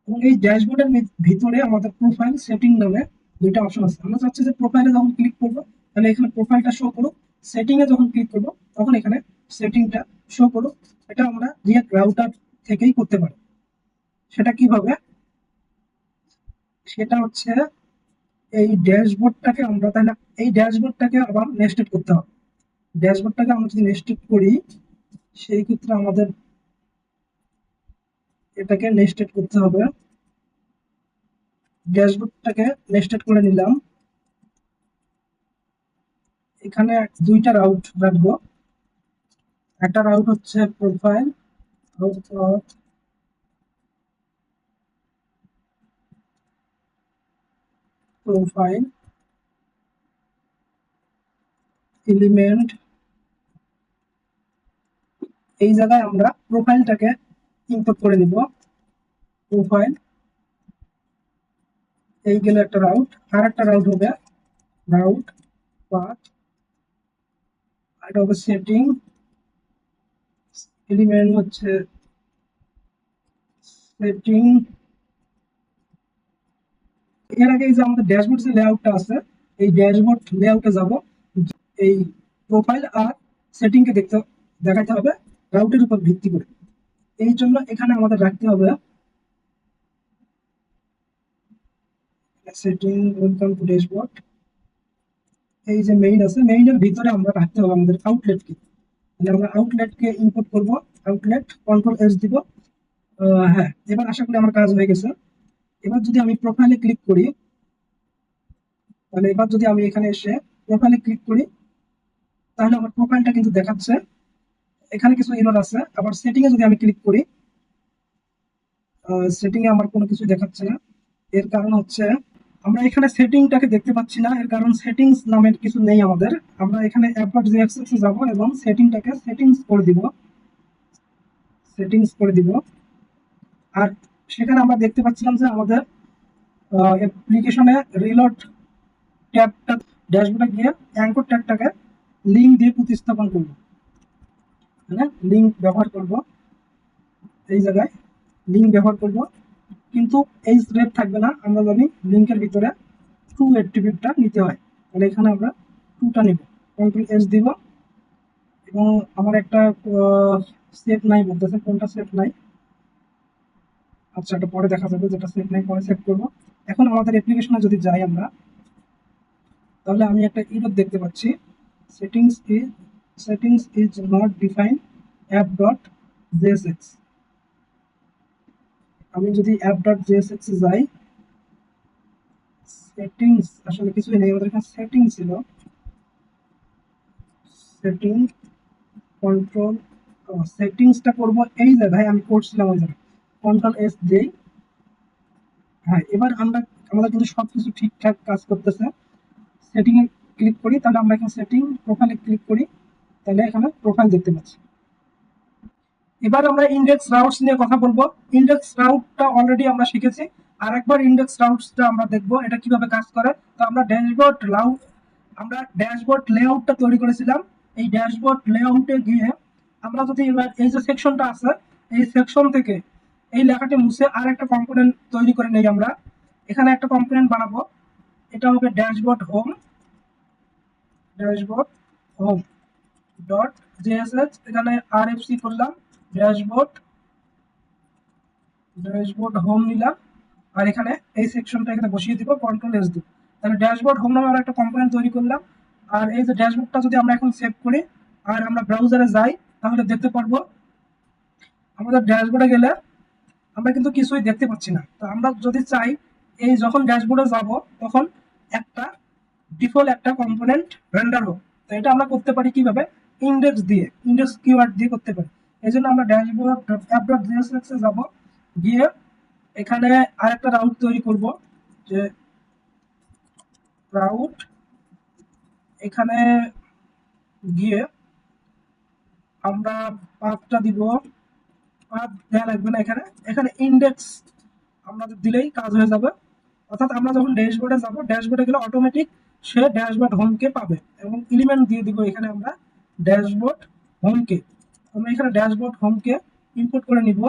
এবং এই ড্যাশবোর্ডের ভিতরে আমাদের প্রোফাইল সেটিং নামে দুইটা অপশন আছে। আমরা চাচ্ছি যে প্রোফাইলে যখন ক্লিক করবো তাহলে এখানে প্রোফাইলটা শো করুক, সেটিং এ যখন ক্লিক করবো তখন এখানে সেটিংটা শো করুক। এটা আমরা রিয়াক্ট রাউটার থেকেই করতে পারি। সেটা কিভাবে, সেটা হচ্ছে এই ড্যাশবোর্ডটাকে আমরা তাহলে এই ড্যাশবোর্ডটাকে আবার নেস্টেড করতে হবে। ড্যাশবোর্ডটাকে আমরা যদি নেস্টেড করি সেই ক্ষেত্রে আমাদের এটাকে নেস্টেড করতে হবে। ড্যাশবোর্ডটাকে নেস্টেড করে নিলাম। এখানে দুইটা রাউট রাখবো। একটা রাউট হচ্ছে প্রোফাইল প্রোফাইল এলিমেন্ট, এই জায়গায় আমরা প্রোফাইলটাকে ইম্পোর্ট করে নিব। প্রোফাইল এই গেল একটা রাউট। আর একটা রাউট হবে রাউট পাথ, এটা হবে সেটিং, এলিমেন্ট হচ্ছে সেটিং। এর আগে এই যে আমাদের ড্যাশবোর্ড যে লেআউটটা আছে, এই ড্যাশবোর্ড লেআউটে যাব, এই প্রোফাইল আর সেটিং কে দেখাতে হবে রাউটের উপর ভিত্তি করে। এই জন্য এখানে আমাদের রাখতে হবে সেটিং ওয়েলকাম টু ড্যাশবোর্ড। এই যে মেইন আছে, মেইনের ভিতরে আমরা রাখতে হবে আমাদের আউটলেটকে। আমরা আউটলেটকে ইম্পোর্ট করব। আউটলেট কন্ট্রোল এস দিব। হ্যাঁ, এবার আশা করি আমার কাজ হয়ে গেছে। এবার যদি আমি প্রোফাইলে ক্লিক করি, তাহলে এবার যদি আমি এখানে এসে প্রোফাইলে ক্লিক করি, তাহলে আমার প্রোফাইলটা কিন্তু দেখাচ্ছে। এখানে কিছু এরর আছে। আবার সেটিং এ যদি আমি ক্লিক করি, সেটিং এ আমার কোনো কিছু দেখাচ্ছে না। এর কারণ হচ্ছে আমরা এখানে সেটিংটাকে দেখতে পাচ্ছি না। এর কারণ সেটিংস নামের কিছু নেই আমাদের। আমরা এখানে app.js এ যাব এবং সেটিংটাকে সেটিংস করে দিব। আর সেখানে আমরা দেখতে পাচ্ছিলাম যে আমাদের অ্যাপ্লিকেশনে রিলোড ট্যাবটা ড্যাশবোর্ডে গিয়ে অ্যাঙ্কর ট্যাগটাকে লিঙ্ক দিয়ে প্রতিস্থাপন করব। মানে লিঙ্ক ব্যবহার করব, এই জায়গায় লিঙ্ক ব্যবহার করব, কিন্তু এই রেট থাকবে না। আমরা জানি লিঙ্কের ভিতরে টু অ্যাট্রিবিউটটা নিতে হয়, তাহলে এখানে আমরা টুটা নিব। কন্ট্রোল এস দিব এবং আমার একটা সেট নাই বলতেছে, কোনটা সেট নাই। আচ্ছা, এটা পরে দেখা যাবে, যেটা সেট নাই পরে সেট করব। এখন আমাদের অ্যাপ্লিকেশনে যদি যাই আমরা, তাহলে আমি একটা এরর দেখতে পাচ্ছি, settings is not define app.jsx। আমি যদি app.jsx এ যাই, সেটিংস আসলে কিছুই নেই, আমাদের এখানে সেটিং ছিল। সেটিং কন্ট্রোল সেটিংসটা করব এই জায়গায়, আমি করছিলাম ওই জায়গায় কন্ট্রোল এস দেই। হ্যাঁ, এবার আমাদের কিন্তু সবকিছু ঠিকঠাক কাজ করতেছে। সেটিং এ ক্লিক করি, তাহলে আমরা এখানে সেটিং প্রোফাইলে ক্লিক করি, তাহলে এখানে প্রোফাইল দেখতে পাচ্ছি। এবার আমরা ইন্ডেক্স রাউটস নিয়ে কথা বলবো। ইন্ডেক্স রাউটটা অলরেডি আমরা শিখেছি, আর একবার ইন্ডেক্স রাউটসটা আমরা দেখবো এটা কিভাবে কাজ করে। তো আমরা ড্যাশবোর্ড লেআউটটা তৈরি করেছিলাম। এই ড্যাশবোর্ড লেআউটে গিয়ে আমরা যদি এবার এই যে সেকশনটা আছে, এই সেকশন থেকে এই লেখাটি মুছে আর একটা কম্পোনেন্ট তৈরি করে নেই। আমরা এখানে একটা কম্পোনেন্ট বানাবো, এটা হবে ড্যাশবোর্ড হোম ডট জেএসএস। এখানে আরএফসি করলাম, ড্যাশবোর্ড হোম নিলাম, আর এখানে এই সেকশনটা এখানে বসিয়ে দিব, কন্ট্রোল এস দিব। তাহলে ড্যাশবোর্ড হোম নামে আমরা একটা কম্পোনেন্ট তৈরি করলাম। আর এই যে ড্যাশবোর্ডটা যদি আমরা এখন সেভ করি আর আমরা ব্রাউজারে যাই, তাহলে দেখতে পারবো আমাদের ড্যাশবোর্ডে গেলে আমরা কিন্তু কিছুই দেখতে পাচ্ছি না। তো আমরা যদি চাই এই যখন ড্যাশবোর্ডে যাব তখন একটা ডিফল্ট একটা কম্পোনেন্ট রেন্ডার হোক, তো এটা আমরা করতে পারি কিভাবে, ইন্ডেক্স কিওয়ার্ড দিয়ে করতে পারি। এই জন্য আমরা ড্যাশবোর্ড app.jsx এ যাব, গিয়ে এখানে আরেকটা রাউট তৈরি করব, যে রাউট এখানে গিয়ে আমরা পাথটা দিব। পাথ দেওয়া লাগবে না, এখানে ইন্ডেক্স আমরা দিলেই কাজ হয়ে যাবে। অর্থাৎ আমরা যখন ড্যাশবোর্ডে যাব, ড্যাশবোর্ডে গেলে অটোমেটিক সে ড্যাশবোর্ড হোমকে পাবে এবং এলিমেন্ট দিয়ে দিব এখানে আমরা ড্যাশবোর্ড হোমকে। আমরা এখানে ড্যাশবোর্ড হোমকে ইম্পোর্ট করে নিব,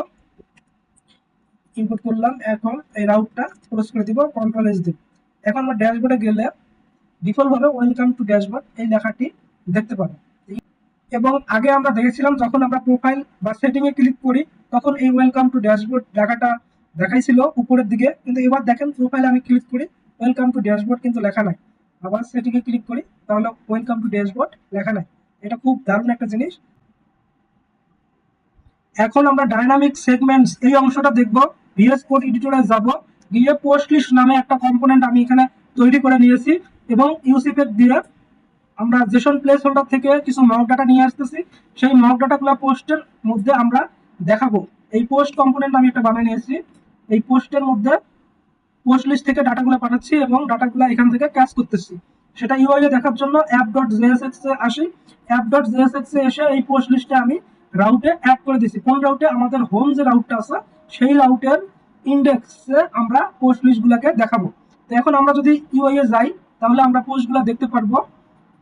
ইম্পোর্ট করলাম। এখন এই রাউটটা ক্লোজ করে দিব, কন্ট্রোল এস দিব। এখন আমরা ড্যাশবোর্ডে গেলে ডিফল্ট ভাবে ওয়েলকাম টু ড্যাশবোর্ড এই লেখাটি দেখতে পাবো। এবং আগে আমরা দেখেছিলাম যখন আমরা প্রোফাইল বা সেটিং এ ক্লিক করি তখন এই ওয়েলকাম টু ড্যাশবোর্ড লেখাটা দেখাইছিল উপরের দিকে, কিন্তু এবার দেখেন প্রোফাইলে আমি ক্লিক করি, ওয়েলকাম টু ড্যাশবোর্ড কিন্তু লেখা নাই। আবার সেটিকে ক্লিক করি, তাহলে ওয়েলকাম টু ড্যাশবোর্ড লেখা নাই। এটা খুব দারুণ একটা জিনিস। এখন আমরা ডাইনামিক সেগমেন্টস এই অংশটা দেখব। ভিএস কোড এডিটরে যাব, গিয়ে পোস্ট লিস্ট নামে একটা কম্পোনেন্ট আমি এখানে তৈরি করে নিয়েছি, এবং ইউসিফের দিয়ে আমরা জেসন প্লেস হোল্ডার থেকে কিছু মক ডাটা নিয়ে আসতেছি। সেই মক ডাটাগুলো পোস্টের মধ্যে আমরা দেখাবো। এই পোস্ট কম্পোনেন্ট আমি একটা বানিয়ে নিয়েছি। এই পোস্টের মধ্যে পোস্ট লিস্ট থেকে ডাটাগুলো পাঠাচ্ছি এবং ডাটাগুলো এখান থেকে ক্যাচ করতেছি। সেটা ইউআই এ দেখার জন্য অ্যাপ ডট জেএসএক্স এ আসি। অ্যাপ ডট জেএসএক্স এ এসে এই পোস্ট লিস্টে আমি রাউটে অ্যাড করে দিছি। কোন রাউটে? আমাদের হোম যে রাউটটা আছে সেই রাউটের ইন্ডেক্সে আমরা পোস্ট লিস্টগুলোকে দেখাবো। তো এখন আমরা যদি ইউআই এ যাই, তাহলে আমরা পোস্টগুলো দেখতে পারবো।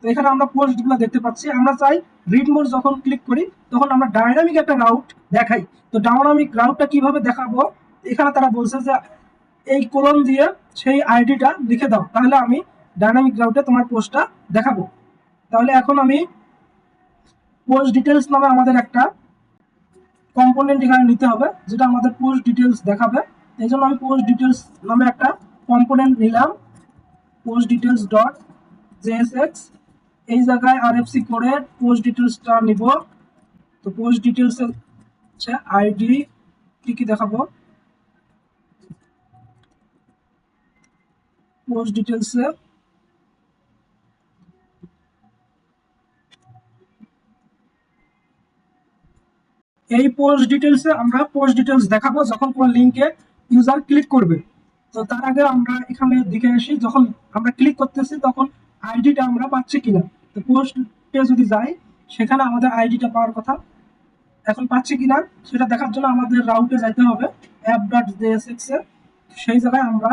তো এখানে আমরা পোস্টগুলো দেখতে পাচ্ছি। আমরা চাই রিড মোড যখন ক্লিক করি তখন আমরা ডাইনামিক একটা রাউট দেখাই। তো ডাইনামিক রাউটটা কিভাবে দেখাবো? এখানে তারা বলছে যে এই কোলন দিয়ে সেই আইডিটা লিখে দাও, তাহলে আমি ডাইনামিক রাউটে তোমার পোস্টটা দেখাবো। তাহলে এখন আমি পোস্ট ডিটেলস নামে আমাদের একটা কম্পোনেন্ট এখানে নিতে হবে, যেটা আমাদের পোস্ট ডিটেলস দেখাবে। এই জন্য আমি পোস্ট ডিটেলস নামে একটা কম্পোনেন্ট নিলাম, পোস্ট ডিটেলস ডট জেএসএক্স। এই জায়গায় আরএফসি করে পোস্ট ডিটেলসটা নিব। তো পোস্ট ডিটেলস হচ্ছে আইডি, কি কি দেখাবো পোস্ট ডিটেলসে? এই পোস্ট ডিটেলসে আমরা পোস্ট ডিটেলস দেখাবো যখন কোনো লিঙ্কে ইউজার ক্লিক করবে। তো তার আগে আমরা এখানে দেখে আসি, যখন আমরা ক্লিক করতেছি তখন আইডিটা আমরা পাচ্ছি কিনা। তো পোস্টে যদি যাই, সেখানে আমাদের আইডিটা পাওয়ার কথা, এখন পাচ্ছি কিনা সেটা দেখার জন্য আমাদের রাউটে যাইতে হবে, অ্যাপ ডট জেএসএক্স এ। সেই জায়গায় আমরা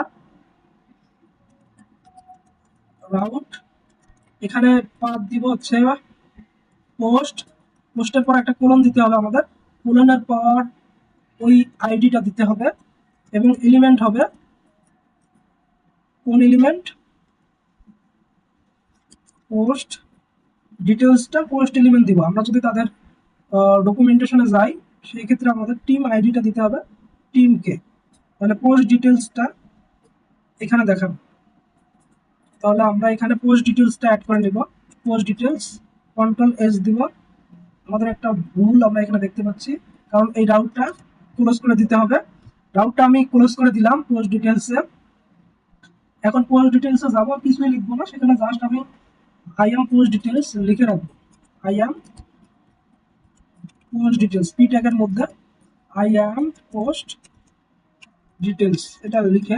রাউট, এখানে পাথ দিব হচ্ছে পোস্ট। পোস্টের পর একটা কোলন দিতে হবে আমাদের, কোলনের পর ওই আইডিটা দিতে হবে, এবং এলিমেন্ট হবে কোন এলিমেন্ট? পোস্ট ডিটেলসটা পোস্ট এলিমেন্ট দিব। আমরা যদি তাদের ডকুমেন্টেশনে যাই, সেই ক্ষেত্রে আমাদের টিম আইডিটা দিতে হবে টিমকে, তাহলে পোস্ট ডিটেলসটা এখানে দেখাবে। তাহলে আমরা এখানে পোস্ট ডিটেলসটা অ্যাড করে নেব। পোস্ট ডিটেলস কন্ট্রোল এস দিব। আমাদের একটা ভুল আমরা এখানে দেখতে পাচ্ছি, কারণ এই রাউটটা ক্লোজ করে দিতে হবে। রাউটটা আমি ক্লোজ করে দিলাম পোস্ট ডিটেলসে। এখন পোস্ট ডিটেলসে যাবো, কিছুই লিখবো না, সেখানে জাস্ট আমি আই এম পোস্ট ডিটেলস লিখে রাখবো। I am post details, P ট্যাগের মধ্যে আই এম পোস্ট ডিটেলস এটা লিখে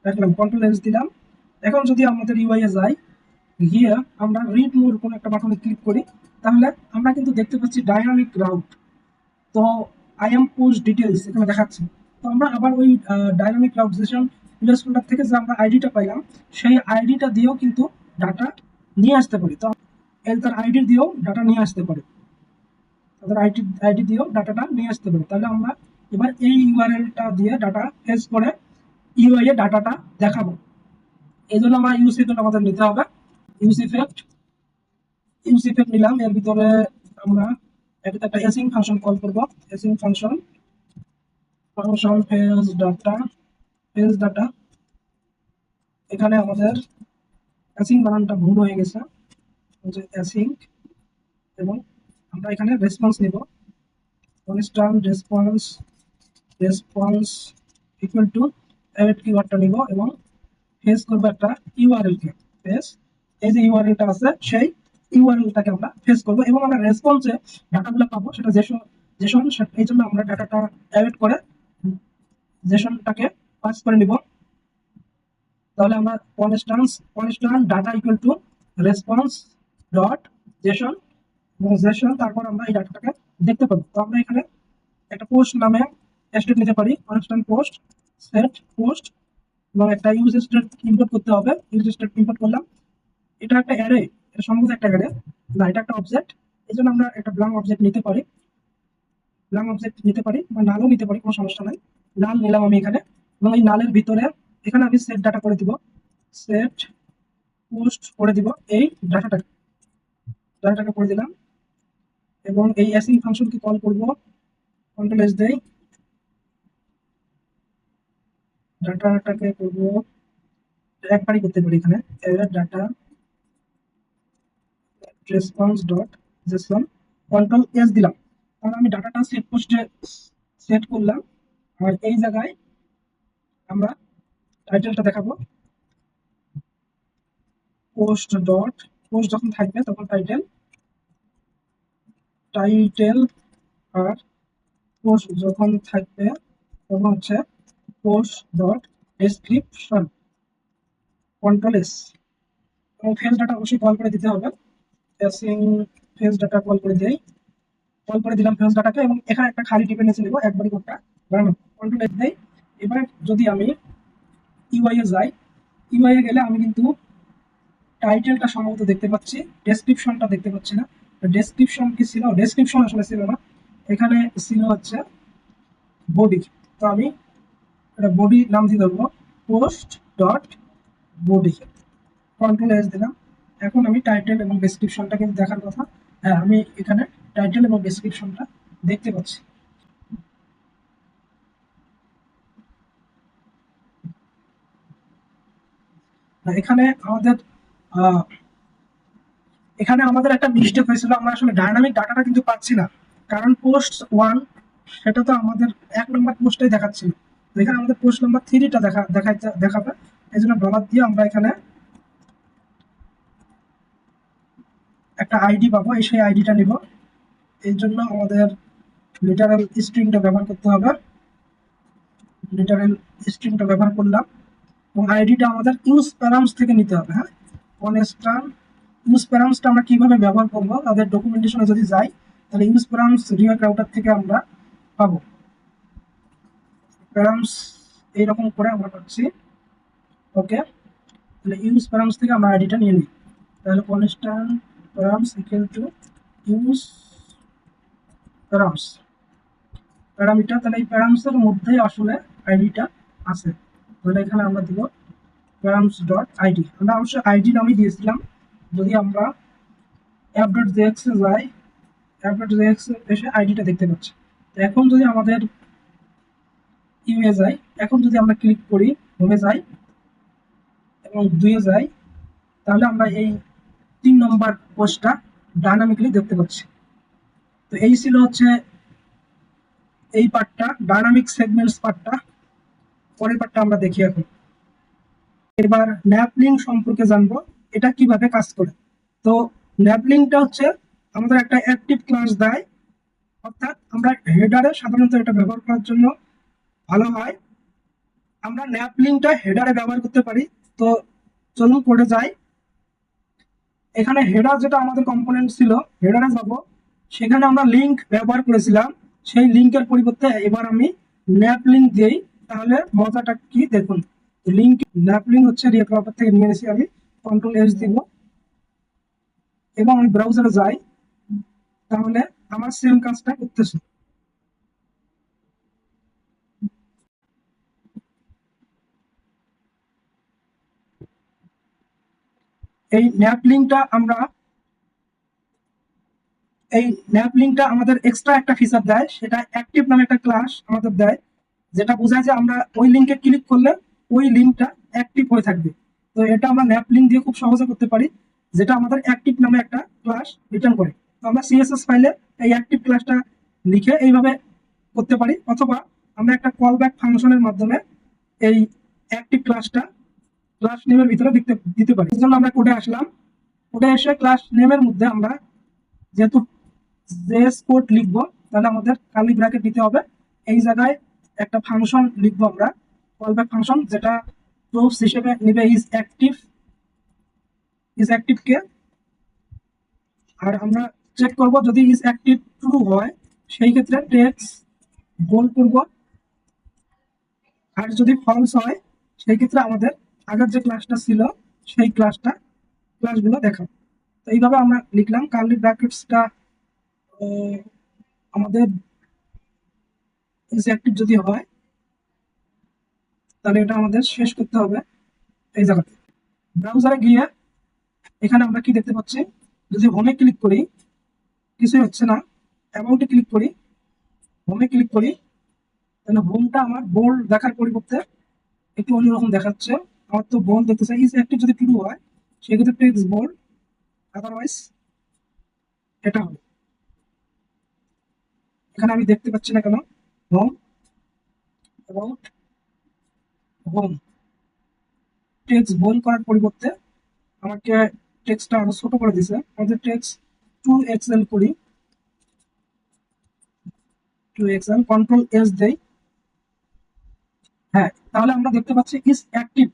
রাখলাম, কন্ট্রোল এস দিলাম। এখন যদি আমাদের ইউআই এ যাই, গিয়ে আমরা রিড মোর কোনো একটা বাটনে ক্লিক করি, তাহলে আমরা কিন্তু দেখতে পাচ্ছি ডাইনামিক রাউট। তো আই এম পোস্ট ডিটেলস এখানে দেখাচ্ছে। তো আমরা আবার ওই dynamic route session place holder থেকে যে আমরা আইডিটা পাইলাম, সেই আইডিটা দিয়েও কিন্তু ডাটা নিয়ে আসতে পারি। তো তার আইডি দিয়েও ডাটা নিয়ে আসতে পারি, তাদের আইডি দিয়েও ডাটাটা নিয়ে আসতে পারি। তাহলে আমরা এবার এই ইউআরএলটা দিয়ে ডাটা ফেচ করে ইউআই এ ডাটাটা দেখাবো। এই জন্য আমরা ইউজ ইফেক্ট আমাদের নিতে হবে। ইউজ ইফেক্ট নিলাম। এর ভিতরে আমরা একটা অ্যাসিং ফাংশন কল করব। Async function phase data. এখানে আমাদের অ্যাসিং বানানটা ভুল হয়ে গেছে, যে অ্যাসিং, এবং আমরা এখানে রেসপন্স নিব। Constant response equal to add কিওয়ার্ডটা নিব এবং ফেস করব একটা ইউআরএল কে। ফেস, এই যে ইউআরএলটা আছে সেই ইউআরএলটাকে আমরা ফেস করব, এবং আমরা রেসপন্সে ডাটাগুলো পাবো সেটা জেসন। এই জন্য আমরা ডাটাটা অ্যাড করে জেসনটাকে পাস করে নিব। তাহলে আমরা constant data equal to response dot Jason, এবং জেসন তারপর আমরা এই ডাটাটাকে দেখতে পাবো। তো আমরা এখানে একটা পোস্ট নামে স্টেট নিতে পারি, কনস্ট্যান্ট পোস্ট সেট পোস্ট, এবং একটা ইউজ স্টেট ইম্পোর্ট করতে হবে। ইউজ স্টেট ইম্পোর্ট করলাম। এটা একটা অ্যারে, এটা সম্ভবত একটা অ্যারে, না এটা একটা অবজেক্ট। এই জন্য আমরা একটা ব্ল্যাঙ্ক অবজেক্ট নিতে পারি, বা নালও নিতে পারি, কোনো সমস্যা নাই। নাল নিলাম আমি এখানে, এবং এই নালের ভিতরে এখানে আমি সেট ডাটা করে দিব, সেট পোস্ট করে দিব এই ডাটাটাকে করে দিলাম, এবং এই অ্যাসিং ফাংশনকে কল করব, কন্ট্রোল এস দেই। ডাটাটাকে করবো একবারই করতে পারি। এখানে data response dot Jason, control S দিলাম। তাহলে আমি ডাটাটা সেট পোস্টে সেট করলাম। আর এই জায়গায় আমরা টাইটেলটা দেখাবো, পোস্ট ডট পোস্ট যখন থাকবে তখন টাইটেল টাইটেল, আর পোস্ট যখন থাকবে তখন হচ্ছে post dot description, control S. এবং ফেজ ডাটা অবশ্যই কল করে দিতে হবে। ফেসিং ফেজ ডাটা কল করে দিই, কল করে দিলাম ফেজ ডাটাকে, এবং এখানে একটা খালি ডিপেন্ডেন্সি নেব একবারই কোডটা বানানো, কন্ট্রোল এস দেই। এবার যদি আমি ইউআই এ যাই, ইউআই এ গেলে আমি কিন্তু টাইটেলটা সম্ভবত দেখতে পাচ্ছি, ডেসক্রিপশনটা দেখতে পাচ্ছি না। ডেসক্রিপশন কি ছিল? ডেসক্রিপশন আসলে ছিল না, এখানে ছিল হচ্ছে বডি। তো আমি এটা বডি নাম দিয়ে দেবো, post dot body, control S দিলাম। এখন আমি টাইটেল এবং ডেসক্রিপশনটা কিন্তু দেখার কথা। হ্যাঁ, আমি এখানে টাইটেল এবং ডেসক্রিপশনটা দেখতে পাচ্ছি। এখানে আমাদের আহ, এখানে আমাদের একটা মিস্টেক হয়েছিল, আমরা আসলে ডাইনামিক ডাটাটা কিন্তু পাচ্ছি না। কারণ পোস্ট ওয়ান সেটা তো আমাদের 1 নম্বর পোস্টটাই দেখাচ্ছিল। তো এখানে আমাদের পোস্ট নাম্বার 3টা দেখাবে। এই জন্য ডলার দিয়ে আমরা এখানে একটা আইডি পাবো, সেই আইডিটা নিব। এই জন্য আমাদের লিটারাল স্ট্রিংটা ব্যবহার করতে হবে। লিটারাল স্ট্রিংটা ব্যবহার করলাম, এবং আইডিটা আমাদের ইউজ প্যারামস থেকে নিতে হবে। হ্যাঁ, কনস্ট্যান্ট ইউজ প্যারামসটা আমরা কিভাবে ব্যবহার করব, তাদের ডকুমেন্টেশনে যদি যাই তাহলে ইউজ প্যারামস রিয়াক্ট রাউটার থেকে আমরা পাবো। প্যারামস এইরকম করে আমরা পাচ্ছি। ওকে, তাহলে ইউজ প্যারামস থেকে আমরা আইডিটা নিয়ে নিই। তাহলে constant params equal to use params parameter. তাহলে এই প্যারামসের মধ্যেই আসলে আইডিটা আছে। তাহলে এখানে আমরা দিব প্যারামস ডট আইডি। আমরা অবশ্যই আইডি নামই দিয়েছিলাম। যদি আমরা অ্যাপ ডট জেএক্স এ যাই, অ্যাপ ডট জেএক্স এসে আইডিটা দেখতে পাচ্ছি। তো এখন যদি আমাদের ইউএ যাই, এখন যদি আমরা ক্লিক করি, হোমে যাই এবং 2 এ যাই, তাহলে আমরা এই 3 নম্বর পোস্টটা ডাইনামিকলি দেখতে পাচ্ছি। তো এই ছিল হচ্ছে এই পার্টটা, ডাইনামিক সেগমেন্টস পার্টটা। পরের পার্টটা আমরা দেখি এখন। এবার ন্যাপলিং সম্পর্কে জানবো, এটা কিভাবে কাজ করে। তো ন্যাপলিংটা হচ্ছে আমাদের একটা অ্যাক্টিভ ক্লাস দেয়, অর্থাৎ আমরা হেডারে সাধারণত এটা ব্যবহার করার জন্য ভালো হয়। আমরা ন্যাপলিংটা হেডারে ব্যবহার করতে পারি। তো চলুন কোডে যাই। এখানে হেডার যেটা আমাদের কম্পোনেন্ট ছিল, হেডারে যাব, সেখানে আমরা লিঙ্ক ব্যবহার করেছিলাম। সেই লিঙ্কের পরিবর্তে এবার আমি ন্যাপ লিঙ্ক দিই, তাহলে মজাটা কি দেখুন। লিঙ্ক ন্যাপ লিঙ্ক হচ্ছে রিয়েক্ট রাউটার থেকে নিয়ে এসে আমি কন্ট্রোল এস দিব এবং আমি ব্রাউজারে যাই, তাহলে আমার সেম কাজটা করতেছে। এই ন্যাপ লিঙ্কটা আমাদের এক্সট্রা একটা ফিচার দেয়, সেটা অ্যাক্টিভ নামে একটা ক্লাস আমাদের দেয়, যেটা বোঝায় যে আমরা ওই লিঙ্কে ক্লিক করলে ওই লিঙ্কটা অ্যাক্টিভ হয়ে থাকবে। তো এটা আমরা ন্যাপ লিঙ্ক দিয়ে খুব সহজে করতে পারি, যেটা আমাদের অ্যাক্টিভ নামে একটা ক্লাস রিটার্ন করে। তো আমরা সিএসএস ফাইলে এই অ্যাক্টিভ ক্লাসটা লিখে এইভাবে করতে পারি, অথবা আমরা একটা কল ব্যাক ফাংশনের মাধ্যমে এই অ্যাক্টিভ ক্লাসটা ক্লাস নেমের ভিতরে দিতে পারি। এই জন্য আমরা কোডে আসলাম। কোডে এসে ক্লাস নেমের মধ্যে আমরা যেহেতু জেএস কোড লিখবো, তাহলে আমাদের কার্লি ব্র্যাকেট দিতে হবে। এই জায়গায় একটা ফাংশন লিখবো আমরা, কলব্যাক ফাংশন, যেটা প্রুফস হিসেবে নেবে ইজ অ্যাক্টিভ কে। আর আমরা চেক করব যদি ইজ অ্যাক্টিভ ট্রু হয়, সেই ক্ষেত্রে টেক্সট বোল্ড করব। আর যদি ফলস হয়, সেই ক্ষেত্রে আমাদের আগের যে ক্লাসটা ছিল সেই ক্লাসগুলো দেখাবো। তো এইভাবে আমরা লিখলাম। কার্লি ব্র্যাকেটসটা আমাদের ইজ অ্যাক্টিভ যদি হয়, তাহলে এটা আমাদের শেষ করতে হবে এই জায়গাতে। ব্রাউজারে গিয়ে এখানে আমরা কি দেখতে পাচ্ছি, যদি হোমে ক্লিক করি কিছুই হচ্ছে না, অ্যাবাউটে ক্লিক করি, হোমে ক্লিক করি, তাহলে হোমটা আমার বোল্ড দেখার পরিবর্তে একটু অন্যরকম দেখাচ্ছে। আমার তো বোল্ড দেখতেছে, ইজ অ্যাক্টিভ যদি ট্রু হয় সেক্ষেত্রে টেক্সট বোল্ড, আদারওয়াইজ এটা হবে। এখানে আমি দেখতে পাচ্ছি না কেন home, about home, text bold করার পরিবর্তে আমাকে টেক্সটটা আরো ছোট করে দিছে। আমাদের টেক্সট 2XL করি, 2XL কন্ট্রোল এস দেই। হ্যাঁ, তাহলে আমরা দেখতে পাচ্ছি ইজ অ্যাক্টিভ,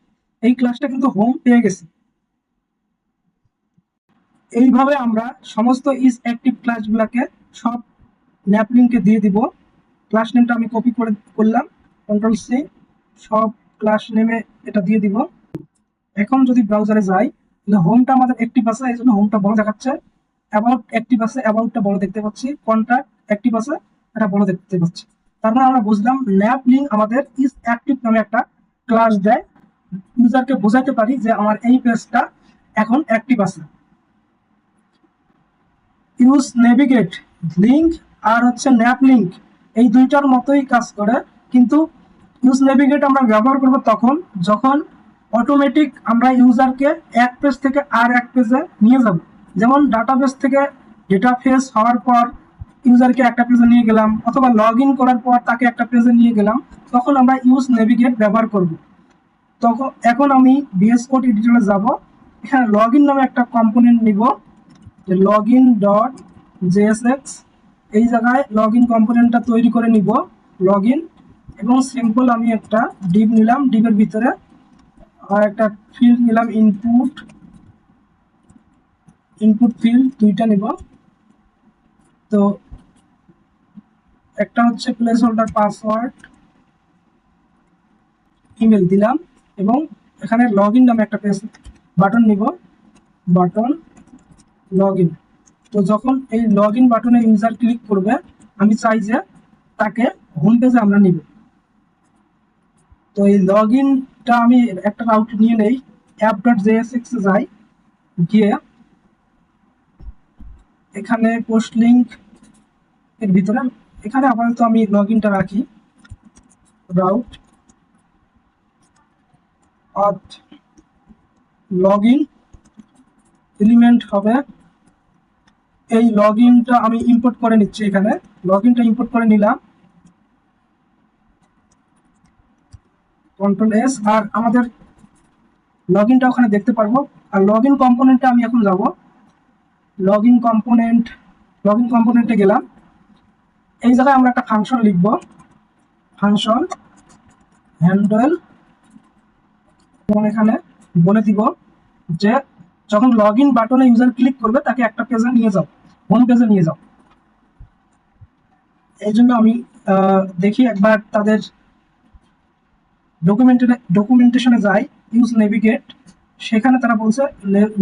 এই ক্লাসটা কিন্তু হোম পেয়ে গেছে। এইভাবে আমরা সমস্ত ইজ অ্যাক্টিভ ক্লাসগুলোকে সব ল্যাপ লিঙ্কে দিয়ে দিব। ক্লাস নেমটা আমি কপি করে করলাম, কন্ট্রোল সি, সব ক্লাস নেমে এটা দিয়ে দিব। এখন যদি ব্রাউজারে যাই, হোমটা আমাদের অ্যাক্টিভ আছে, এই জন্য হোমটা বড় দেখাচ্ছে। অ্যাবাউট অ্যাক্টিভ আছে, অ্যাবাউটটা বড় দেখতে পাচ্ছি। কন্ট্যাক্ট অ্যাক্টিভ আছে, এটা বড় দেখতে পাচ্ছি। তার মানে আমরা বুঝলাম ল্যাপ লিঙ্ক আমাদের ইজ অ্যাক্টিভ নামে একটা ক্লাস দেয়, ইউজারকে বোঝাতে পারি যে আমার এই পেজটা এখন অ্যাক্টিভ আছে। ইউজ নেভিগেট লিঙ্ক আর হচ্ছে ন্যাপ লিঙ্ক এই দুইটার মতোই কাজ করে, কিন্তু ইউজ নেভিগেট আমরা ব্যবহার করব তখন যখন অটোমেটিক আমরা ইউজারকে এক পেজ থেকে আর এক পেজে নিয়ে যাব। যেমন ডাটাবেস থেকে ডেটা ফেস হওয়ার পর ইউজারকে একটা পেজে নিয়ে গেলাম, অথবা লগ ইন করার পর তাকে একটা পেজে নিয়ে গেলাম, তখন আমরা ইউজ নেভিগেট ব্যবহার করব। তখন এখন আমি VS কোড এডিটরে যাব, এখানে লগ ইন নামে একটা কম্পোনেন্ট নিব, লগ ইন ডট জেএসএক্স, এই জায়গায় লগ ইন কম্পোনেন্টটা তৈরি করে নিব লগ ইন, এবং সিম্পল আমি একটা ডিভ নিলাম, ডিভের ভিতরে আর একটা ফিল্ড নিলাম ইনপুট, ইনপুট ফিল্ড দুইটা নিব। তো একটা হচ্ছে প্লেস হোল্ডার পাসওয়ার্ড, ইমেল দিলাম, এবং এখানে লগ ইন নামে একটা পেজ বাটন নিব, বাটন লগ ইন। তো যখন এই লগ ইন বাটনে ইউজার ক্লিক করবে, আমি চাই যে তাকে হোম পেজে আমরা নিব। তো এই লগ ইনটা আমি একটা রাউট নিয়ে নেই, অ্যাপ ডট জেএসএক্স এ যাই, গিয়ে এখানে পোস্ট লিঙ্ক এর ভিতরে এখানে আপাতত আমি লগ ইনটা রাখি, রাউট অথ লগ ইন এলিমেন্ট হবে। এই লগ ইনটা আমি ইম্পোর্ট করে নিচ্ছি, এখানে লগ ইনটা ইম্পোর্ট করে নিলাম, কন্ট্রোল এস, আর আমাদের লগ ইনটা ওখানে দেখতে পারবো। আর লগ ইন কম্পোনেন্টে আমি এখন যাব, log in component, log in কম্পোনেন্টে গেলাম, এই জায়গায় আমরা একটা ফাংশন লিখব, ফাংশন হ্যান্ডেল, এবং এখানে বলে দিব যে যখন লগ ইন বাটনে ইউজার ক্লিক করবে তাকে একটা পেজে নিয়ে যাও, হোম পেজে নিয়ে যাও। এই জন্য আমি দেখি একবার তাদের ডকুমেন্টেশনে যাই, ইউজ নেভিগেট, সেখানে তারা বলছে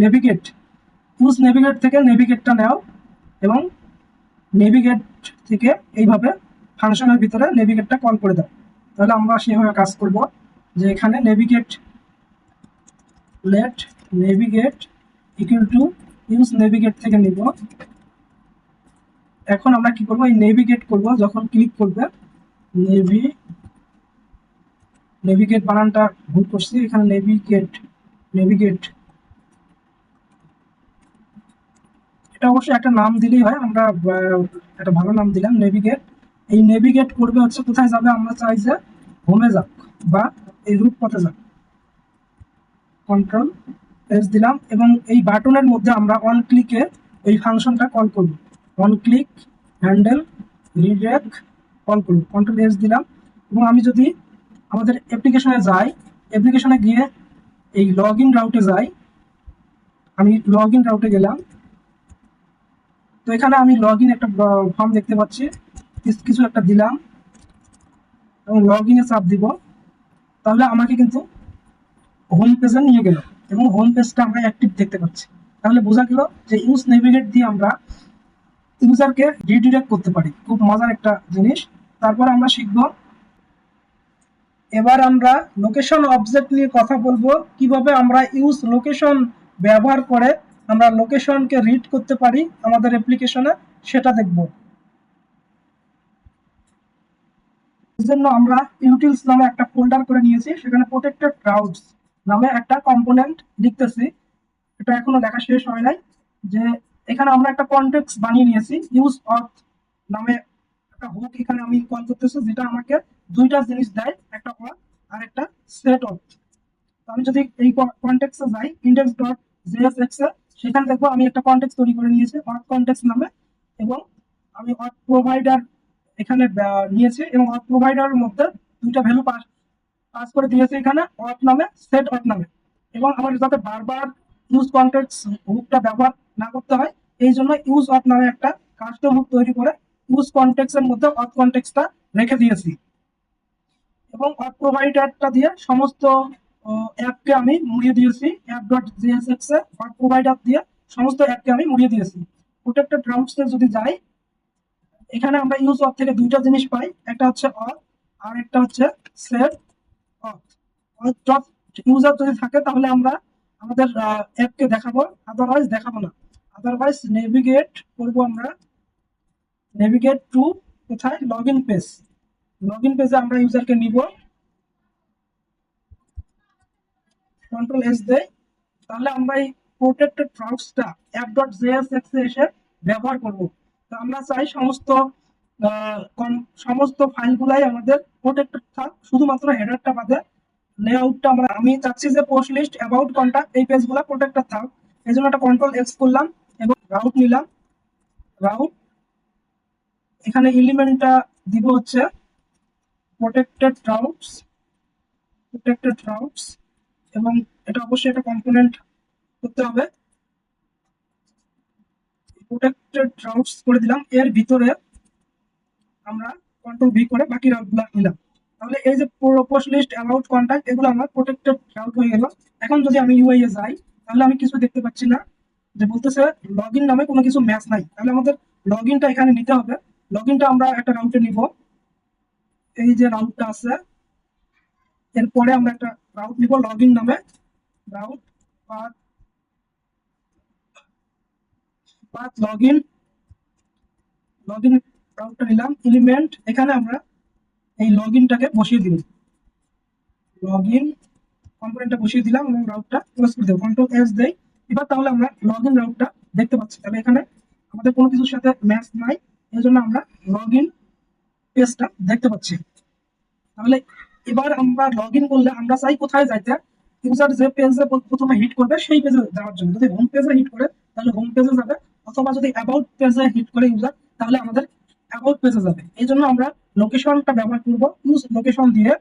নেভিগেট, ইউজ নেভিগেট থেকে নেভিগেটটা নাও, এবং নেভিগেট থেকে এইভাবে ফাংশনের ভিতরে নেভিগেটটা কল করে দাও। তাহলে আমরা সেভাবে কাজ করব, যে এখানে navigate, let navigate equal to use navigate থেকে নিব। এখন আমরা কি করব, এই নেভিগেট করব, যখন ক্লিক করবে নেভিগেট বানানটা ভুল করছি, এখানে নেভিগেট, নেভিগেট, এটা অবশ্যই একটা নাম দিলেই হয়, আমরা একটা ভালো নাম দিলাম নেভিগেট। এই নেভিগেট করবে হচ্ছে কোথায় যাবে, আমরা চাই যে হোমে যাক বা এই রুট পথে যাক, কন্ট্রোল এস দিলাম, এবং এই বাটনের মধ্যে আমরা অন ক্লিকে এই ফাংশনটা কল করব, on click handle redirect call করব, কন্ট্রোল এস দিলাম। এবং আমি যদি আমাদের অ্যাপ্লিকেশনে যাই, অ্যাপ্লিকেশনে গিয়ে এই লগ ইন রাউটে যাই, আমি লগ ইন রাউটে গেলাম, তো এখানে আমি লগ ইন একটা ফর্ম দেখতে পাচ্ছি, কিছু একটা দিলাম এবং লগ ইনে চাপ দিব, তাহলে আমাকে কিন্তু হোম পেজে নিয়ে গেল, এবং হোম পেজটা আমরা অ্যাক্টিভ দেখতে পাচ্ছি। তাহলে বোঝা গেল যে ইউজ নেভিগেট দিয়ে আমরা ইউজারকে রিডিরেক্ট করতে পারি, খুব মজার একটা জিনিস। তারপর আমরা শিখব, এবার আমরা লোকেশন অবজেক্ট নিয়ে কথা বলবো, কিভাবে আমরা ইউজ লোকেশন ব্যবহার করে আমরা লোকেশনকে রিড করতে পারি আমাদের অ্যাপ্লিকেশনে, সেটা দেখব। জন্য আমরা ইউটিলস নামে একটা ফোল্ডার করে নিয়েছি, সেখানে প্রোটেক্টেড রাউটস নামে একটা কম্পোনেন্ট লিখতেছি। এটা এখনো লেখা শেষ হয় নাই। যে এখানে আমরা একটা কনটেক্সট বানিয়ে নিয়েছি, ইউজ অথ নামে একটা হুক এখানে আমি কল করতেছি, যেটা আমাকে দুইটা জিনিস দেয়, একটা অথ আর একটা সেট অথ। তো আমি যদি এই কনটেক্সটে যাই ইন্ডেক্স ডট জেএসএক্স এ, সেখানে দেখবো আমি একটা কনটেক্সট তৈরি করে নিয়েছি অথ কনটেক্সট নামে, এবং আমি অথ প্রোভাইডার এখানে নিয়েছি, এবং অথ প্রোভাইডারের মধ্যে দুইটা ভ্যালু পাস পাস করে দিয়েছে এখানে অথ নামে, সেট অথ নামে। এবং আমার যাতে বারবার ইউজ কনটেক্সট হুকটা ব্যবহার না করতে হয়, এই জন্য ইউজ অথ নামে একটা কাস্টম হুক তৈরি করে ইউজ কনটেক্সটের মধ্যে অথ কনটেক্সটটা রেখে দিয়েছি। এবং অথ প্রোভাইডারটা দিয়ে সমস্ত অ্যাপকে আমি মুড়িয়ে দিয়েছি, অ্যাপ ডট জিএসএক্স এ অথ প্রোভাইডার দিয়ে সমস্ত অ্যাপকে আমি মুড়িয়ে দিয়েছি। প্রোটেক্টেড রাউটসে যদি যাই, এখানে আমরা ইউজ অথ থেকে দুইটা জিনিস পাই, একটা হচ্ছে অথ আর একটা হচ্ছে সেট অথ। অথ ইউজার যদি থাকে তাহলে আমরা আমাদের অ্যাপকে দেখাবো, আদারওয়াইজ দেখাবো না। আদারওয়াইজ নেভিগেট করবো আমরা, নেভিগেট টু কোথায়, log in page. Log in পেজে আমরা ইউজারকে নিব, কন্ট্রোল এস দেই, তাহলে আমরা এই প্রোটেক্টেড রাউটসটা অ্যাপ ডট জেএসএক্স এ এসে ব্যবহার করব। তো আমরা চাই সমস্ত ফাইলগুলাই আমাদের প্রোটেক্টেড থাক, শুধুমাত্র হেডারটা বাদে। লেআউটটা আমি চাচ্ছি যে পোস্ট লিস্ট, অ্যাবাউট, কন্টাক্ট এই পেজগুলো প্রোটেক্টেড থাক। এই জন্য একটা কন্ট্রোল এক্স করলাম এবং রাউট নিলাম। রাউট এখানে এলিমেন্টটা দিব হচ্ছে প্রোটেক্টেড রাউটস, প্রোটেক্টেড রাউটস, এবং এটা অবশ্যই একটা কম্পোনেন্ট করতে হবে। প্রোটেক্টেড রাউটস করে দিলাম, এর ভিতরে আমরা কন্ট্রোল ভি করে বাকি রাউটগুলো নিলাম। তাহলে এই যে পোস্ট লিস্ট, অ্যাবাউট, কন্টাক্ট এগুলো আমার প্রোটেক্টেড রাউট হয়ে গেল। এখন যদি আমি ইউআই এ যাই, তাহলে আমি কিছু দেখতে পাচ্ছি না, যে বলতেছে লগইন নামে কোনো কিছু ম্যাচ নাই। তাহলে আমাদের লগইনটা এখানে নিতে হবে। লগইনটা আমরা একটা রাউটে নিব, এই যে রাউটটা আছে, এরপরে আমরা একটা রাউট নিব লগইন নামে, route path, path login, login রাউটটা নিলাম। এলিমেন্ট এখানে আমরা এই লগইনটাকে বসিয়ে দিলাম, লগইন কম্পোনেন্টটা বসিয়ে দিলাম এবং রাউটটা ক্লোজ করে দেব, কন্ট্রোল এস দেই। এবার তাহলে আমরা লগইন রাউটটা দেখতে পাচ্ছি। তাহলে এখানে আমাদের কোনো কিছুর সাথে ম্যাচ নাই, এই জন্য আমরা লগইন পেজটা দেখতে পাচ্ছি। তাহলে এবার আমরা লগইন করলে আমরা চাই কোথায় যাইতে, ইউজার যে পেজে প্রথমে হিট করবে সেই পেজে যাওয়ার জন্য। যদি হোম পেজে হিট করে তাহলে হোম পেজে যাবে, অথবা যদি অ্যাবাউট পেজে হিট করে ইউজার, তাহলে আমাদের অ্যাবাউট পেজে যাবে। এই জন্য আমরা লোকেশনটা ব্যবহার করব, ইউজ লোকেশন দিয়ে।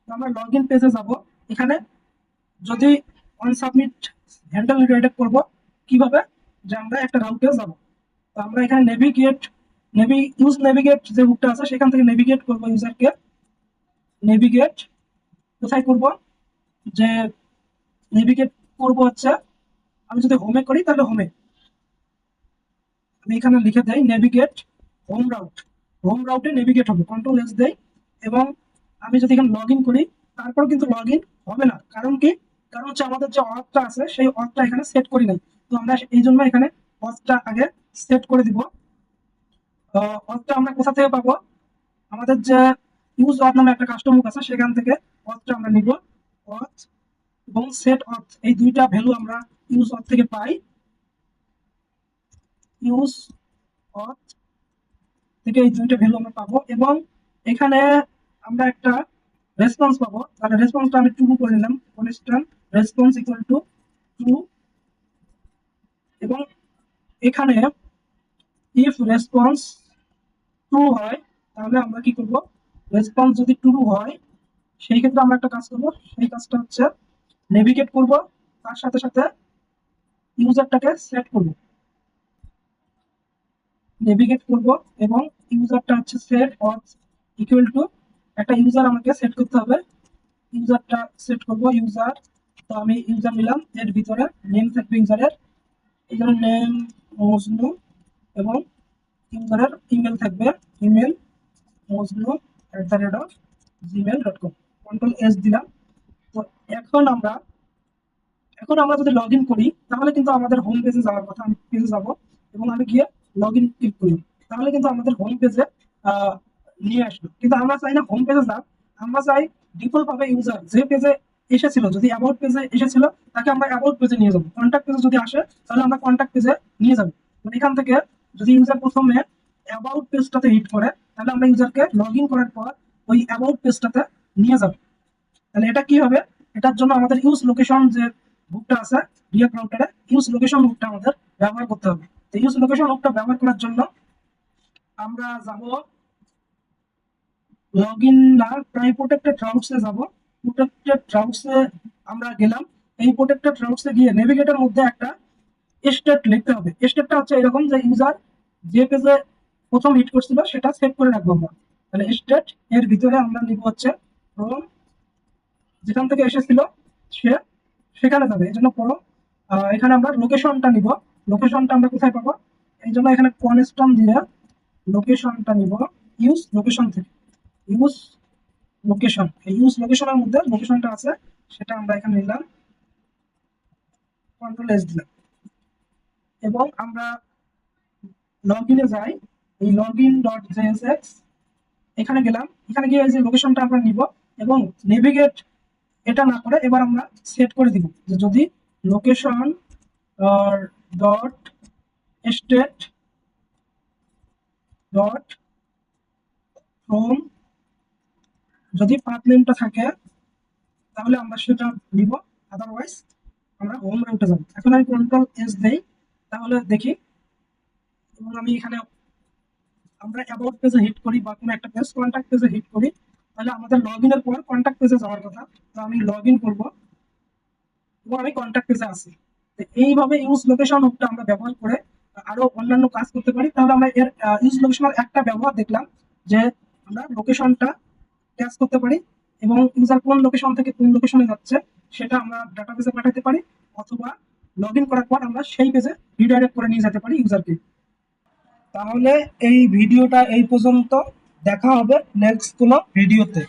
আমরা লগইন পেজে যাব, এখানে যদি অন সাবমিট হ্যান্ডেল রিডাইরেক্ট করব কিভাবে, যে আমরা একটা রাউটে যাব। তো আমরা এখানে নেভিগেট, ইউজ নেভিগেট যে হুকটা আছে সেখান থেকে নেভিগেট করব ইউজারকে। নেভিগেট কোথায় করব, যে নেভিগেট করব হচ্ছে, আমি যদি হোমে করি তাহলে হোমে, আমি এখানে লিখে দেই নেভিগেট হোম রাউট, হোম রাউটে নেভিগেট হবে, কন্ট্রোল এস দেই। এবং আমি যদি এখানে লগ ইন করি, তারপর কিন্তু লগ ইন হবে না। কারণ কি, কারণ হচ্ছে আমাদের যে অথটা আছে সেই অথটা এখানে সেট করি নাই। তো আমরা এই জন্য এখানে অথটা আগে সেট করে দিব। অথটা আমরা কোথা থেকে পাবো, আমাদের যে ইউজ অথ নামে একটা কাস্টম হুক আছে সেখান থেকে অথটা আমরা নিব। অথ এবং সেট অথ এই দুইটা ভ্যালু আমরা ইউজ অথ থেকে পাই, ইউজ অথ থেকে এই দুইটা ভ্যালু আমরা পাবো। এবং এখানে আমরা একটা রেসপন্স পাবো। তাহলে রেসপন্সটা আমি ট্রু করে নিলাম, constant response equal two true. এবং এখানে ইফ রেসপন্স ট্রু হয়, তাহলে আমরা কি করব, রেসপন্স যদি ট্রু হয় সেই ক্ষেত্রে আমরা একটা কাজ করব, সেই কাজটা হচ্ছে নেভিগেট করব, তার সাথে সাথে ইউজারটাকে সেট করব, নেভিগেট করব এবং ইউজারটা হচ্ছে সেট অথ ইকুয়াল টু একটা ইউজার আমাকে সেট করতে হবে। ইউজারটা সেট করব, ইউজার, তো আমি ইউজার নিলাম, এর ভিতরে নেম থাকবে ইউজারের, এখানে নেম মজনু, এবং ইউজারের ইমেল থাকবে, ইমেল mojnu@gmail.com, কন্ট্রোল এস দিলাম। তো এখন আমরা যদি লগ ইন করি তাহলে কিন্তু আমাদের হোম পেজে যাওয়ার কথা, আমি পেজে যাব এবং আমি গিয়ে লগ ইন ক্লিক করি, তাহলে কিন্তু আমাদের হোম পেজে নিয়ে আসলো, কিন্তু আমরা চাই না হোম পেজে যাক, আমরা চাই ডিফল্ট ভাবে ইউজার যে পেজে এসেছিল, যদি অ্যাবাউট পেজে এসেছিল তাকে আমরা অ্যাবাউট পেজে নিয়ে যাবো, কন্ট্যাক্ট পেজে যদি আসে তাহলে আমরা কন্ট্যাক্ট পেজে নিয়ে যাবো। মানে এখান থেকে যদি ইউজার প্রথমে অ্যাবাউট পেজটাতে হিট করে তাহলে আমরা ইউজারকে লগ ইন করার পর ওই অ্যাবাউট পেজটাতে নিয়ে যাবো। তাহলে এটা কি হবে, এটার জন্য আমাদের ইউজ লোকেশন যে বুকটা আছে রিয়াক্ট রাউটারে, ইউজ লোকেশন বুকটা আমাদের ব্যবহার করতে হবে। তো ইউজ লোকেশন বুকটা ব্যবহার করার জন্য আমরা যাব লগ ইন না প্রায় প্রোটেক্টেড রাউটসে যাব। প্রোটেক্টেড রাউটসে আমরা গেলাম। এই প্রোটেক্টেড রাউটসে গিয়ে নেভিগেটর মধ্যে একটা স্টেট লিখতে হবে। স্টেটটা হচ্ছে এরকম যে ইউজার যে পেজে প্রথম হিট করছিল সেটা সেভ করে রাখবো আমরা। তাহলে স্টেট এর ভিতরে আমরা নিব হচ্ছে ফ্রম, যেখান থেকে এসেছিল সে সেখানে যাবে, এই জন্য ফ্রম। এখানে আমরা লোকেশনটা নিব। লোকেশনটা আমরা কোথায় পাবো, এই জন্য এখানে কনস্ট্যান্ট দিয়ে লোকেশনটা নিব ইউজ লোকেশন থেকে। ইউজ লোকেশন, এই ইউজ লোকেশনের মধ্যে লোকেশনটা আছে সেটা আমরা এখানে নিলাম, কন্ট্রোল এস দিলাম, এবং আমরা লগ ইনে যাই। এই লগ ইন ডট জেএসএক্স এখানে গেলাম, এখানে গিয়ে এই যে লোকেশনটা আমরা নিব এবং নেভিগেট এটা না করে এবার আমরা সেট করে দিব যে যদি location dot state dot from, যদি পাথ নেমটা থাকে তাহলে আমরা সেটা নিব, আদারওয়াইজ আমরা হোম রাউটে যাব। এখন আমি কন্ট্রোল এস দেই, তাহলে দেখি, এবং আমি এখানে আমরা অ্যাবাউট পেজে হিট করি বা কোনো একটা পেজ কন্ট্যাক্ট পেজে হিট করি, তাহলে আমাদের লগ ইনের পর কন্ট্যাক্ট পেজে যাওয়ার কথা। তো আমি লগ ইন করবো এবং আমি কন্ট্যাক্ট পেজে আসি। তো এইভাবে ইউজ লোকেশন হুকটা আমরা ব্যবহার করে আরো অন্যান্য কাজ করতে পারি। তাহলে আমরা এর ইউজ লোকেশনের একটা ব্যবহার দেখলাম যে আমরা লোকেশনটা ট্যাগ করতে পারি এবং ইউজার কোন লোকেশন থেকে কোন লোকেশনে যাচ্ছে সেটা আমরা ডাটাবেসে পাঠাতে পারি, অথবা লগ ইন করার পর আমরা সেই পেজে রিডাইরেক্ট করে নিয়ে যেতে পারি ইউজারকে। তাহলে এই ভিডিওটা এই পর্যন্ত, দেখা হবে নেক্সট কোনো ভিডিওতে।